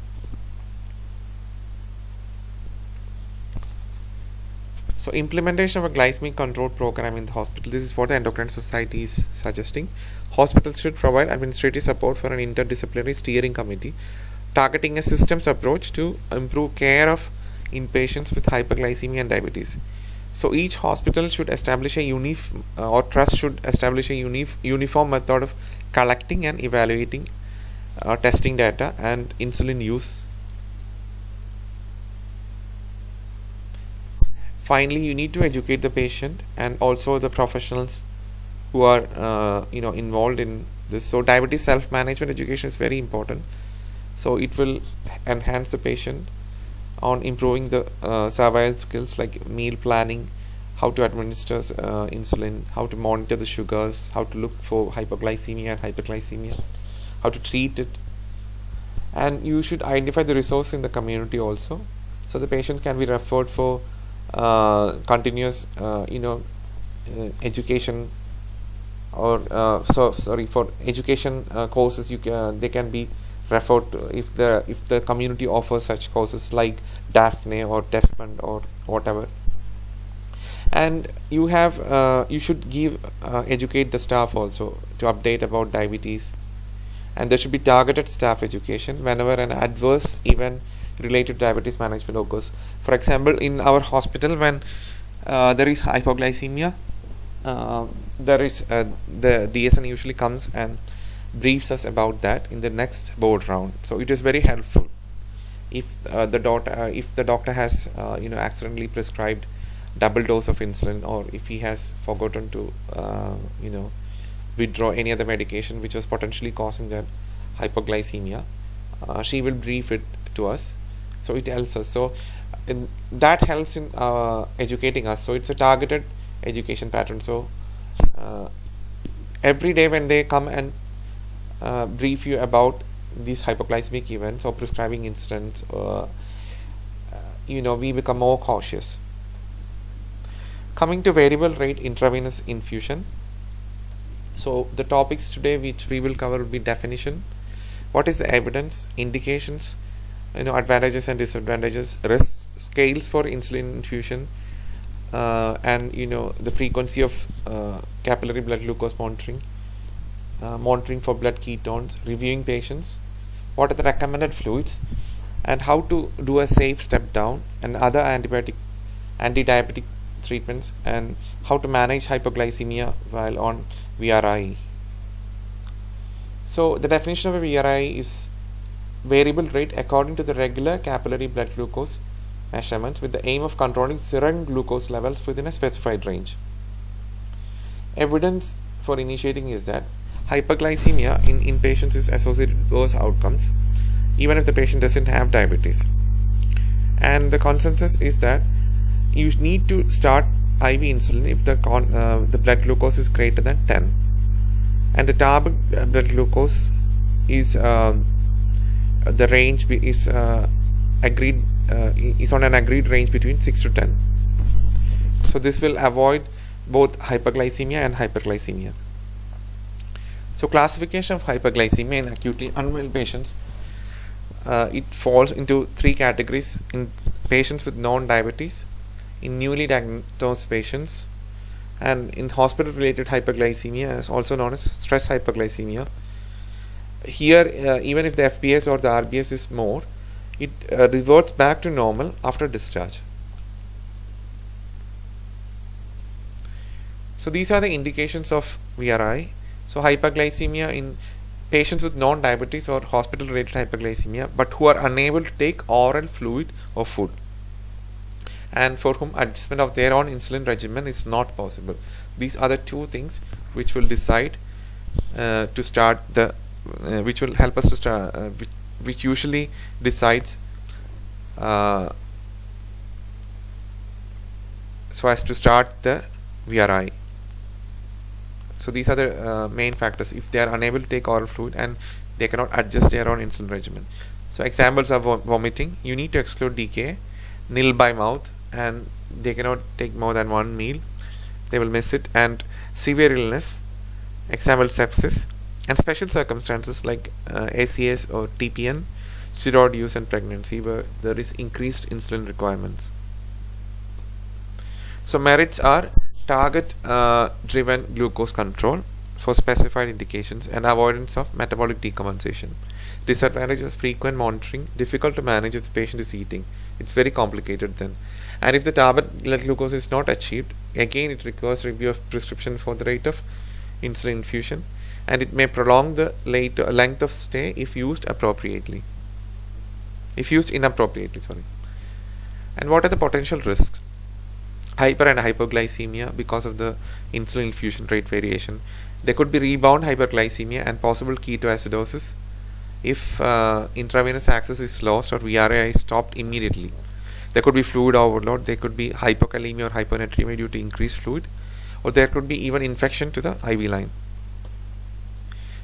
So implementation of a glycemic control program in the hospital. This is what the Endocrine Society is suggesting. Hospitals should provide administrative support for an interdisciplinary steering committee targeting a systems approach to improve care of inpatients with hyperglycemia and diabetes. So each hospital should establish or trust should establish a uniform method of collecting and evaluating testing data and insulin use. Finally, you need to educate the patient and also the professionals who are involved in this. So diabetes self-management education is very important. So it will enhance the patient on improving the survival skills like meal planning, how to administer insulin, how to monitor the sugars, how to look for hypoglycemia and hyperglycemia, how to treat it. And you should identify the resource in the community also, so the patient can be referred for continuous education, or for education courses. They can be referred to if the community offers such courses like Daphne or Testament or whatever. And you should educate the staff also to update about diabetes, and there should be targeted staff education whenever an adverse event related to diabetes management occurs. For example, in our hospital, when there is hypoglycemia, there is the DSN usually comes and briefs us about that in the next board round. So it is very helpful if the doctor has accidentally prescribed double dose of insulin, or if he has forgotten to withdraw any other medication which was potentially causing that hypoglycemia. She will brief it to us, so it helps us. So that helps in educating us. So it's a targeted education pattern. So every day when they come and brief you about these hypoglycemic events or prescribing insulins, we become more cautious. Coming to variable rate intravenous infusion. So the topics today which we will cover will be definition, what is the evidence, indications, advantages and disadvantages, risks, scales for insulin infusion, and the frequency of capillary blood glucose monitoring, monitoring for blood ketones, reviewing patients, what are the recommended fluids, and how to do a safe step down, and other anti-diabetic treatments, and how to manage hypoglycemia while on VRI. So the definition of a VRI is variable rate according to the regular capillary blood glucose measurements with the aim of controlling serum glucose levels within a specified range. Evidence for initiating is that hyperglycemia in patients is associated with worse outcomes even if the patient doesn't have diabetes. And the consensus is that you need to start IV insulin if the blood glucose is greater than 10, and the target blood glucose is the range is agreed is on an agreed range between 6 to 10. So this will avoid both hyperglycemia and hyperglycemia. So classification of hyperglycemia in acutely unwell patients, it falls into 3 categories: in patients with non-diabetes, in newly diagnosed patients, and in hospital-related hyperglycemia, is also known as stress hyperglycemia. Here, even if the FBS or the RBS is more, it reverts back to normal after discharge. So these are the indications of VRI. So hyperglycemia in patients with non-diabetes or hospital-related hyperglycemia but who are unable to take oral fluid or food, and for whom adjustment of their own insulin regimen is not possible. These are the 2 things which will decide to start the which will help us to start which usually decides so as to start the VRI. So these are the main factors if they are unable to take oral fluid and they cannot adjust their own insulin regimen. So examples are vomiting, you need to exclude DKA, nil by mouth, and they cannot take more than 1 meal, they will miss it, and severe illness, example sepsis, and special circumstances like ACS or TPN, steroid use, and pregnancy where there is increased insulin requirements. So merits are target driven glucose control for specified indications and avoidance of metabolic decompensation. Disadvantages: frequent monitoring, difficult to manage if the patient is eating, it's very complicated then, and if the target blood glucose is not achieved, again it requires review of prescription for the rate of insulin infusion, and it may prolong the length of stay if used inappropriately. And what are the potential risks? Hyper and hypoglycemia because of the insulin infusion rate variation. There could be rebound hyperglycemia and possible ketoacidosis if intravenous access is lost or VRI is stopped immediately. There could be fluid overload, there could be hypokalemia or hyponatremia due to increased fluid, or there could be even infection to the IV line.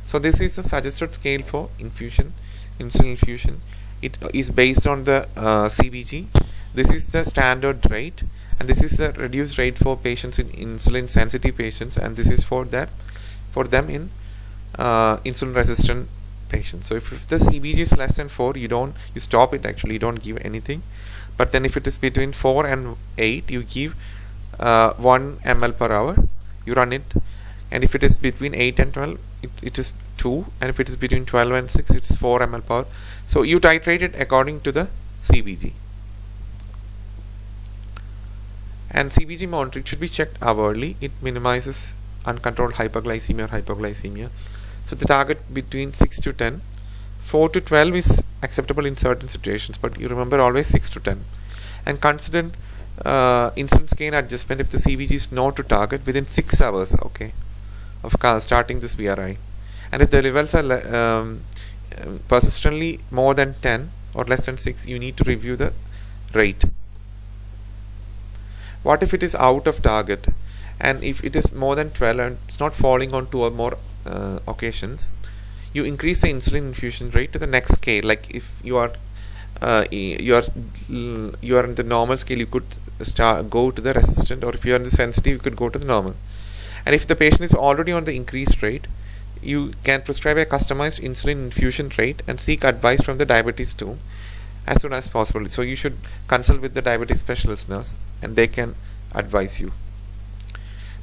So this is the suggested scale for insulin infusion. It is based on the CBG. This is the standard rate, and this is the reduced rate for patients in insulin sensitive patients, and this is for them in insulin resistant patients. So if the CBG is less than 4, you stop it, actually you don't give anything. But then if it is between 4 and 8, you give 1 ml per hour, you run it, and if it is between 8 and 12, it is 2, and if it is between 12 and 6, it's 4 ml per hour. So you titrate it according to the CBG. And CBG monitoring should be checked hourly. It minimizes uncontrolled hyperglycemia or hypoglycemia. So the target between 6 to 10. 4 to 12 is acceptable in certain situations, but you remember always 6 to 10. And consider insulin scale adjustment if the CBG is not to target within 6 hours, okay, of starting this VRI. And if the levels are persistently more than 10 or less than 6, you need to review the rate. What if it is out of target, and if it is more than 12 and it's not falling on 2 or more occasions, you increase the insulin infusion rate to the next scale. Like if you are in the normal scale, you could go to the resistant, or if you are in the sensitive, you could go to the normal. And if the patient is already on the increased rate, you can prescribe a customized insulin infusion rate and seek advice from the diabetes team as soon as possible. So you should consult with the diabetes specialist nurse and they can advise you.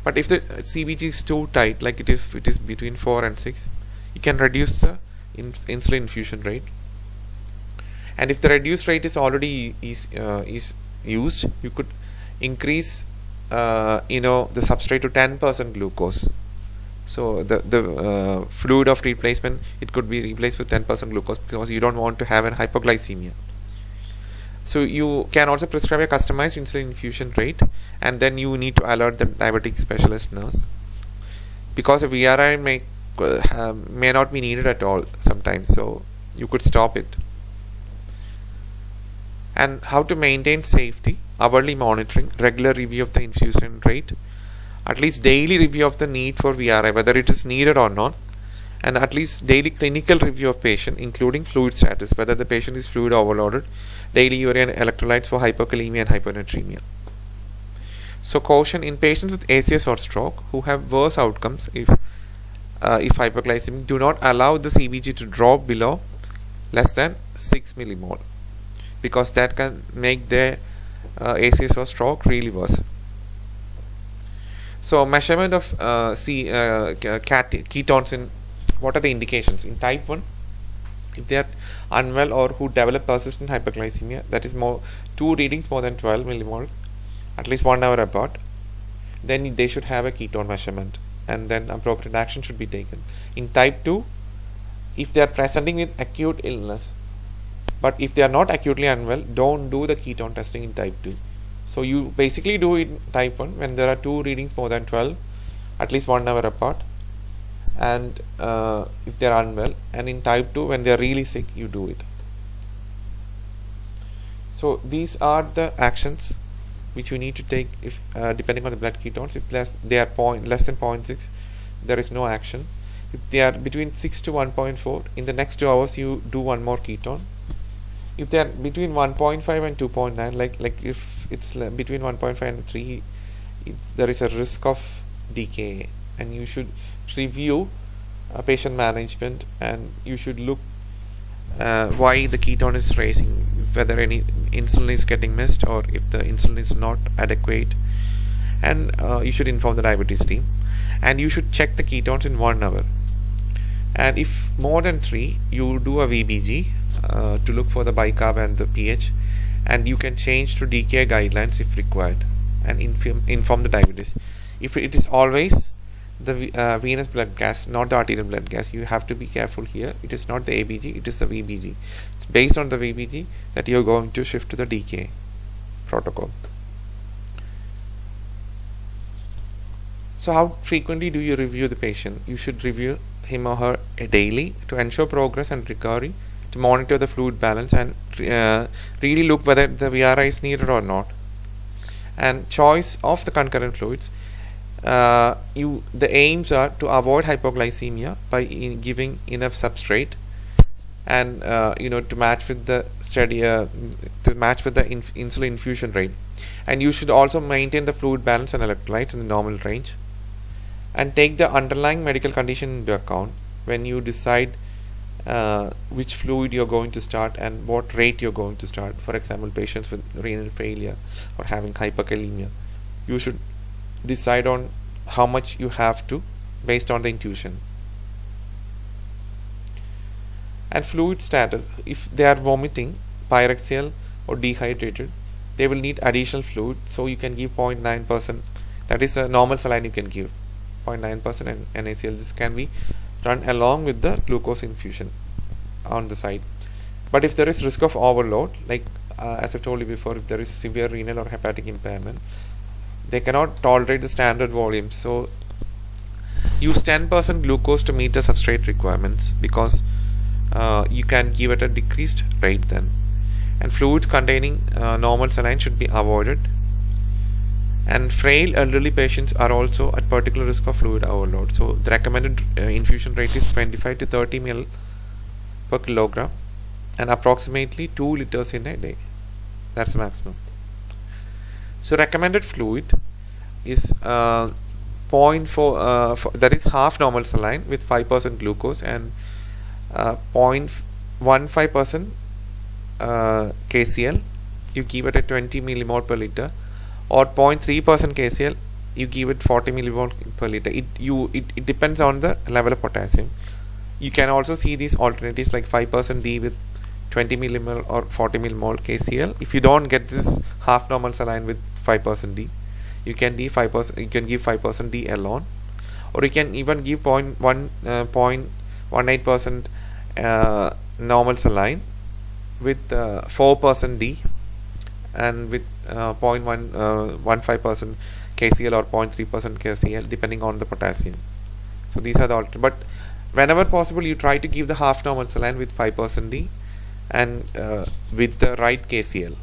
But if the CBG is too tight, like it is between 4 and 6, you can reduce the insulin infusion rate. And if the reduced rate is already is used, you could increase the substrate to 10% glucose. So the fluid of replacement, it could be replaced with 10% glucose because you don't want to have an hypoglycemia. So you can also prescribe a customized insulin infusion rate, and then you need to alert the diabetic specialist nurse, because a VRI may not be needed at all sometimes, so you could stop it. And how to maintain safety: hourly monitoring, regular review of the infusion rate, at least daily review of the need for VRI, whether it is needed or not, and at least daily clinical review of patient, including fluid status, whether the patient is fluid overloaded, daily urine electrolytes for hyperkalemia and hyponatremia. So caution: in patients with ACS or stroke who have worse outcomes if hyperglycemic, do not allow the CBG to drop below less than 6 millimole, because that can make their ACS or stroke really worse. So measurement of ketones in, what are the indications? In type 1, if they are unwell or who develop persistent hyperglycemia, that is two readings more than 12 millimole, at least 1 hour apart, then they should have a ketone measurement, and then appropriate action should be taken. In type 2, if they are presenting with acute illness, but if they are not acutely unwell, don't do the ketone testing in type 2. So you basically do it in type 1 when there are two readings more than 12, at least 1 hour apart, and if they are unwell, and in type 2 when they are really sick, you do it. So these are the actions which you need to take if depending on the blood ketones. If they are less than 0.6, there is no action. If they are between 6 to 1.4, in the next 2 hours you do one more ketone. If they are between 1.5 and 2.9, like if it's between 1.5 and 3, there is a risk of DKA, and you should review patient management, and you should look why the ketone is raising, whether any insulin is getting missed or if the insulin is not adequate, and you should inform the diabetes team, and you should check the ketones in 1 hour. And if more than 3, you do a VBG to look for the bicarb and the pH, and you can change to DKA guidelines if required, and inform the diabetes. If it is always the venous blood gas, not the arterial blood gas, you have to be careful here. It is not the ABG, it is the VBG. It's based on the VBG that you are going to shift to the DKA protocol. So how frequently do you review the patient? You should review him or her daily to ensure progress and recovery, to monitor the fluid balance, and really look whether the VRI is needed or not. And choice of the concurrent fluids. The aims are to avoid hypoglycemia by giving enough substrate, and to match with the insulin infusion rate. And you should also maintain the fluid balance and electrolytes in the normal range, and take the underlying medical condition into account when you decide which fluid you're going to start and what rate you're going to start. For example, patients with renal failure or having hyperkalemia, you should decide on how much you have to based on the intuition. And fluid status: if they are vomiting, pyrexial or dehydrated, they will need additional fluid, so you can give 0.9%. that is a normal saline you can give 0.9% NaCl. This can be run along with the glucose infusion on the side. But if there is risk of overload, like as I told you before, if there is severe renal or hepatic impairment, they cannot tolerate the standard volume, so use 10% glucose to meet the substrate requirements, because you can give at a decreased rate then. And fluids containing normal saline should be avoided. And frail elderly patients are also at particular risk of fluid overload, so the recommended infusion rate is 25 to 30 ml per kilogram, and approximately 2 liters in a day. That's the maximum. So recommended fluid is 0.4 that is half normal saline with 5% glucose, and 0.15% KCl you give it at 20 millimole per liter, or 0.3% KCl you give it 40 millimole per liter. It depends on the level of potassium. You can also see these alternatives like 5% D with 20 millimole or 40 millimole KCl. If you don't get this half normal saline with 5% D, you can give 5% D alone, or you can even give 0.18% normal saline with 4% D and with 0.15% KCl or 0.3% KCl depending on the potassium. So these are the alternatives. But whenever possible, you try to give the half normal saline with 5% D and with the right KCl.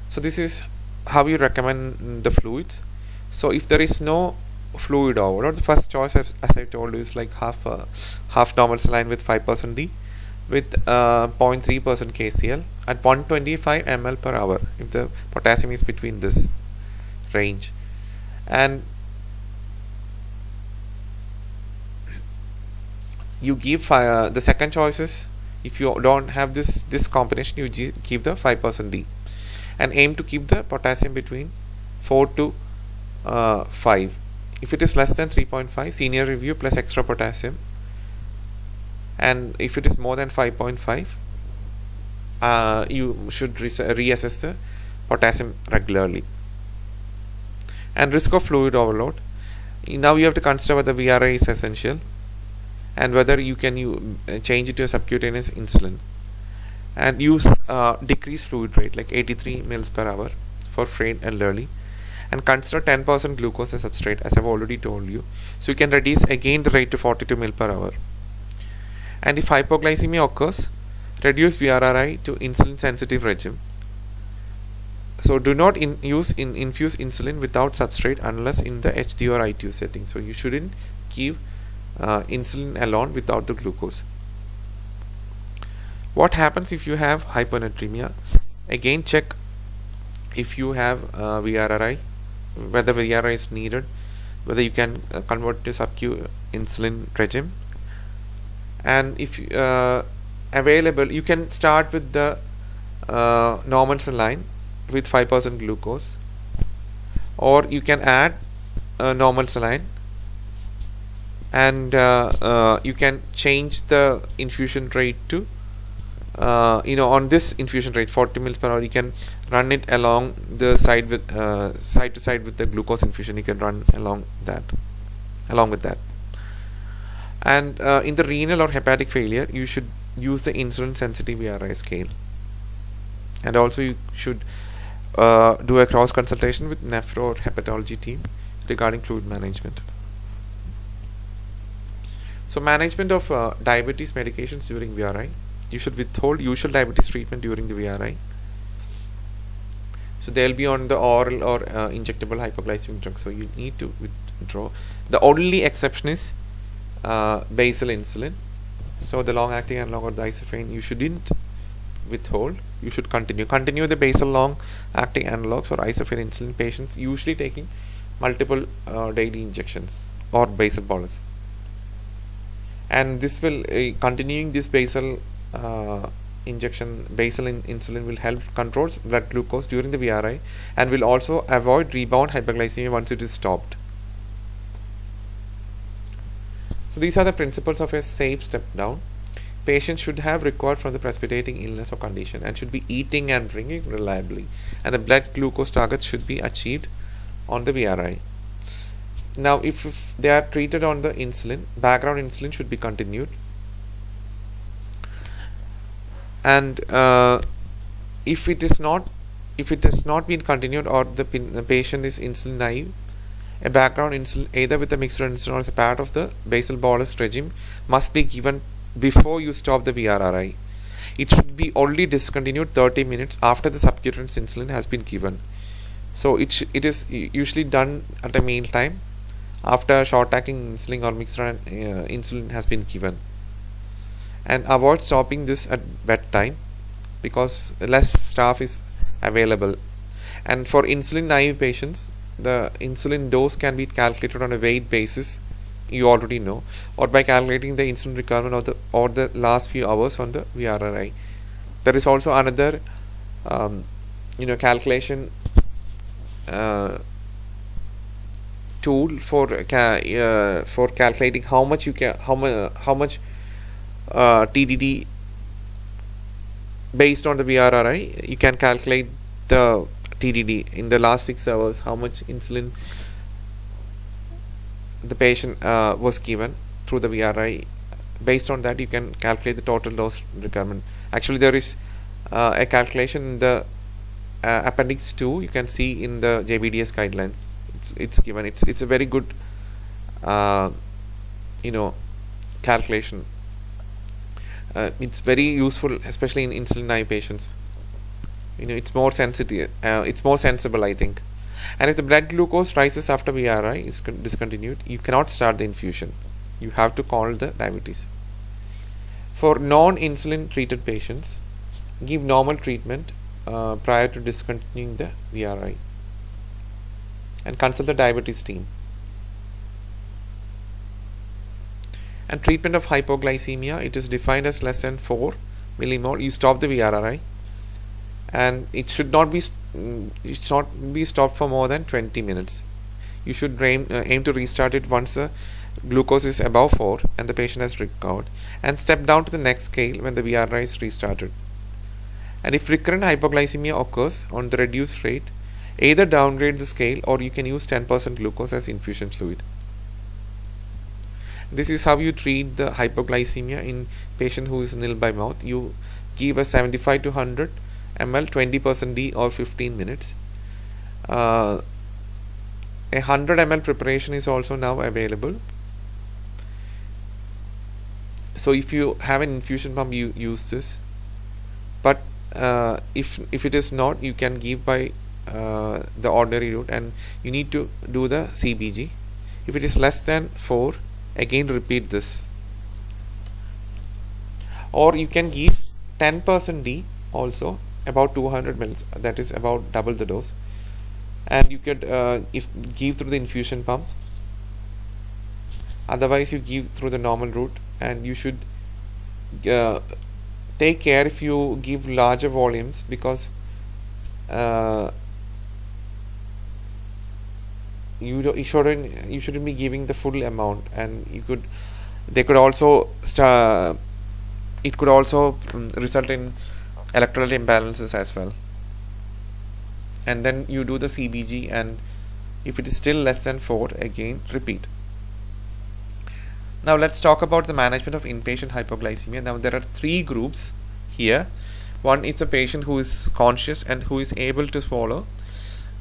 So this is how you recommend the fluids. So if there is no fluid overload, the first choice, as I told you, is like half normal saline with 5% D with 0.3% KCl at 125 ml per hour if the potassium is between this range. And you give the second choice is, if you don't have this combination, you give the 5% D and aim to keep the potassium between 4 to 5. If it is less than 3.5, senior review plus extra potassium, and if it is more than 5.5, you should reassess the potassium regularly. And risk of fluid overload, now you have to consider whether VRI is essential and whether you can change it to a subcutaneous insulin, and use decreased fluid rate like 83 ml per hour for faint and elderly, and consider 10% glucose as substrate, as I've already told you. So you can reduce again the rate to 42 ml per hour. And if hypoglycemia occurs, reduce VRI to insulin sensitive regimen. So do not infuse insulin without substrate unless in the HD or ITU setting. So you shouldn't give insulin alone without the glucose. What happens if you have hyponatremia? Again, check if you have VRI, whether VRI is needed, whether you can convert to sub-Q insulin regimen, and if available, you can start with the normal saline with 5% glucose, or you can add normal saline, and you can change the infusion rate to on this infusion rate 40 ml per hour. You can run it along the side with side to side with the glucose infusion. You can run along with that. And in the renal or hepatic failure, you should use the insulin sensitive VRI scale, and also you should do a cross consultation with nephro or hepatology team regarding fluid management. So management of diabetes medications during VRI. You should withhold usual diabetes treatment during the VRI. So they'll be on the oral or injectable hypoglycemic drug. So you need to withdraw. The only exception is basal insulin. So the long-acting analog or the isophane, you shouldn't withhold. You should continue the basal long-acting analogs or isophane insulin patients usually taking multiple daily injections or basal bolus. And this will continuing this basal insulin will help control blood glucose during the VRI and will also avoid rebound hyperglycemia once it is stopped. So these are the principles of a safe step down. Patients should have recovered from the precipitating illness or condition and should be eating and drinking reliably, and the blood glucose targets should be achieved on the VRI. Now if they are treated on the insulin, background insulin should be continued. And if it has not been continued, or the patient is insulin naive, a background insulin either with a mixed insulin or as a part of the basal bolus regime must be given before you stop the VRI. It should be only discontinued 30 minutes after the subcutaneous insulin has been given. So it is usually done at a meal time after short-acting insulin or mixed insulin has been given. And avoid stopping this at bedtime because less staff is available. And for insulin naive patients, the insulin dose can be calculated on a weight basis, you already know, or by calculating the insulin requirement or the last few hours on the VRRI. There is also another calculation tool for calculating how much TDD based on the VRRI. You can calculate the TDD in the last 6 hours, how much insulin the patient was given through the VRI. Based on that, you can calculate the total dose requirement. Actually, there is a calculation in the appendix 2. You can see in the JBDS guidelines. It's given. It's a very good calculation. It's very useful, especially in insulin naive patients. It's more sensitive. It's more sensible, I think. And if the blood glucose rises after VRI is discontinued, you cannot start the infusion. You have to call the diabetes. For non-insulin treated patients, give normal treatment prior to discontinuing the VRI, and consult the diabetes team. And treatment of hypoglycemia, it is defined as less than 4 millimole. You stop the VRI, and it should not be stopped for more than 20 minutes. You should aim to restart it once the glucose is above 4 and the patient has recovered, and step down to the next scale when the VRI is restarted. And if recurrent hypoglycemia occurs on the reduced rate, either downgrade the scale or you can use 10% glucose as infusion fluid. This is how you treat the hypoglycemia in patient who is nil by mouth. You give a 75 to 100 ml 20% D or 15 minutes. A 100 ml preparation is also now available. So if you have an infusion pump, you use this. But if it is not, you can give by the ordinary route, and you need to do the CBG. If it is less than 4, again repeat this. Or you can give 10% D also, about 200 ml, that is about double the dose. And you could give through the infusion pump. Otherwise you give through the normal route, and you should take care if you give larger volumes, because you shouldn't be giving the full amount, and it could also result in electrolyte imbalances as well. And then you do the CBG, and if it is still less than 4, again repeat. Now let's talk about the management of inpatient hypoglycemia. Now there are 3 groups here. One is a patient who is conscious and who is able to swallow.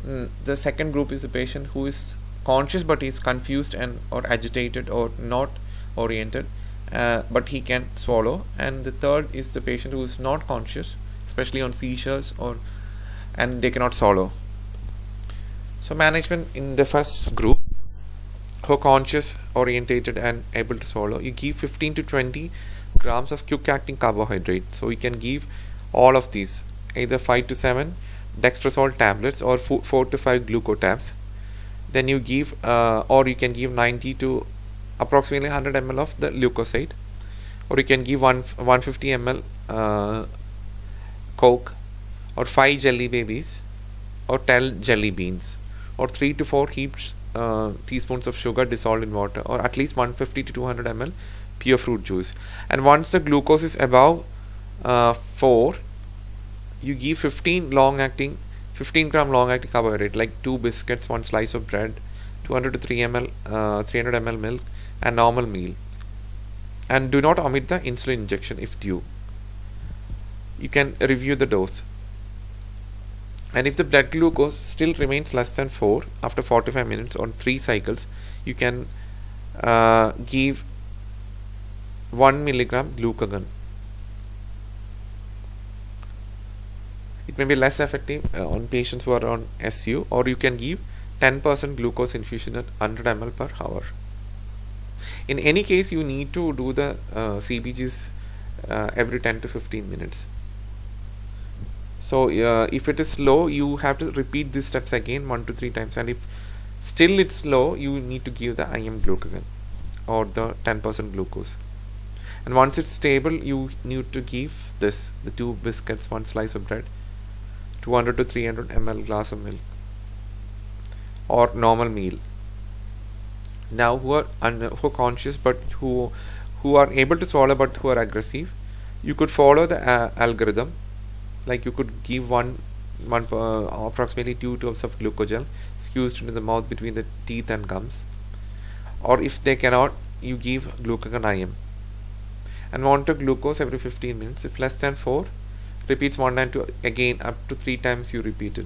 The second group is a patient who is conscious but is confused or agitated or not oriented, but he can swallow. And the third is the patient who is not conscious, especially on seizures, and they cannot swallow. So management in the first group, who are conscious, orientated and able to swallow, you give 15 to 20 grams of quick acting carbohydrate. So you can give all of these, either 5 to 7 dextrosol tablets or 4 to 5 glucotabs. Then you give or you can give 90 to approximately 100 ml of the leukocyte, or you can give 150 ml coke, or 5 jelly babies, or 10 jelly beans, or 3 to 4 heaped teaspoons of sugar dissolved in water, or at least 150 to 200 ml pure fruit juice. And once the glucose is above 4, you give 15 gram long acting carbohydrate, like 2 biscuits, 1 slice of bread, 200 to 300 ml milk, and normal meal. And do not omit the insulin injection if due. You can review the dose. And if the blood glucose still remains less than 4 after 45 minutes on 3 cycles, you can give 1 milligram glucagon. It may be less effective on patients who are on SU, or you can give 10% glucose infusion at 100 ml per hour. In any case, you need to do the CBGs every 10 to 15 minutes. So if it is low, you have to repeat these steps again 1 to 3 times, and if still it's low, you need to give the IM glucagon or the 10% glucose. And once it's stable, you need to give this, the 2 biscuits, 1 slice of bread, 200 to 300 ml glass of milk, or normal meal. Now who are conscious but who are able to swallow but who are aggressive, you could follow the algorithm. Like you could give approximately 2 tubes of glucogel squeezed into the mouth between the teeth and gums, or if they cannot, you give glucagon IM and monitor glucose every 15 minutes. If less than 4, repeats 1 and 2, again up to 3 times you repeat it.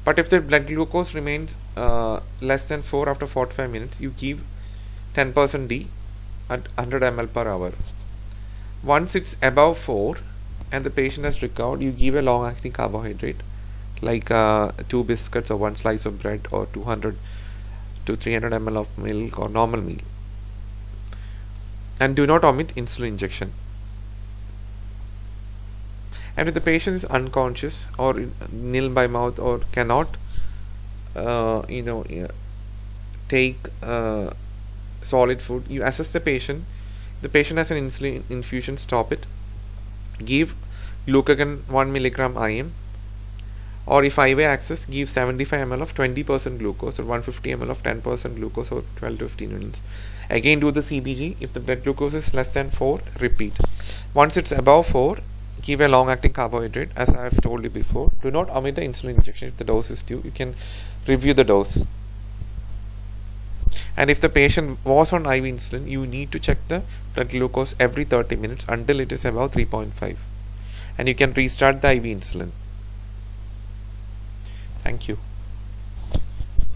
But if the blood glucose remains less than 4 after 45 minutes, you give 10% D at 100 ml per hour. Once it's above 4 and the patient has recovered, you give a long-acting carbohydrate like 2 biscuits or 1 slice of bread or 200 to 300 ml of milk or normal meal. And do not omit insulin injection. And if the patient is unconscious or nil by mouth or cannot take solid food, you assess the patient. The patient has an insulin infusion, stop it. Give glucagon 1 milligram IM, or if IV access, give 75 ml of 20% glucose or 150 ml of 10% glucose over 12 to 15 minutes. Again do the CBG. If the blood glucose is less than 4, repeat. Once it's above 4, give a long-acting carbohydrate, as I have told you before. Do not omit the insulin injection. If the dose is due, you can review the dose. And if the patient was on IV insulin, you need to check the blood glucose every 30 minutes until it is above 3.5, and you can restart the IV insulin. Thank you.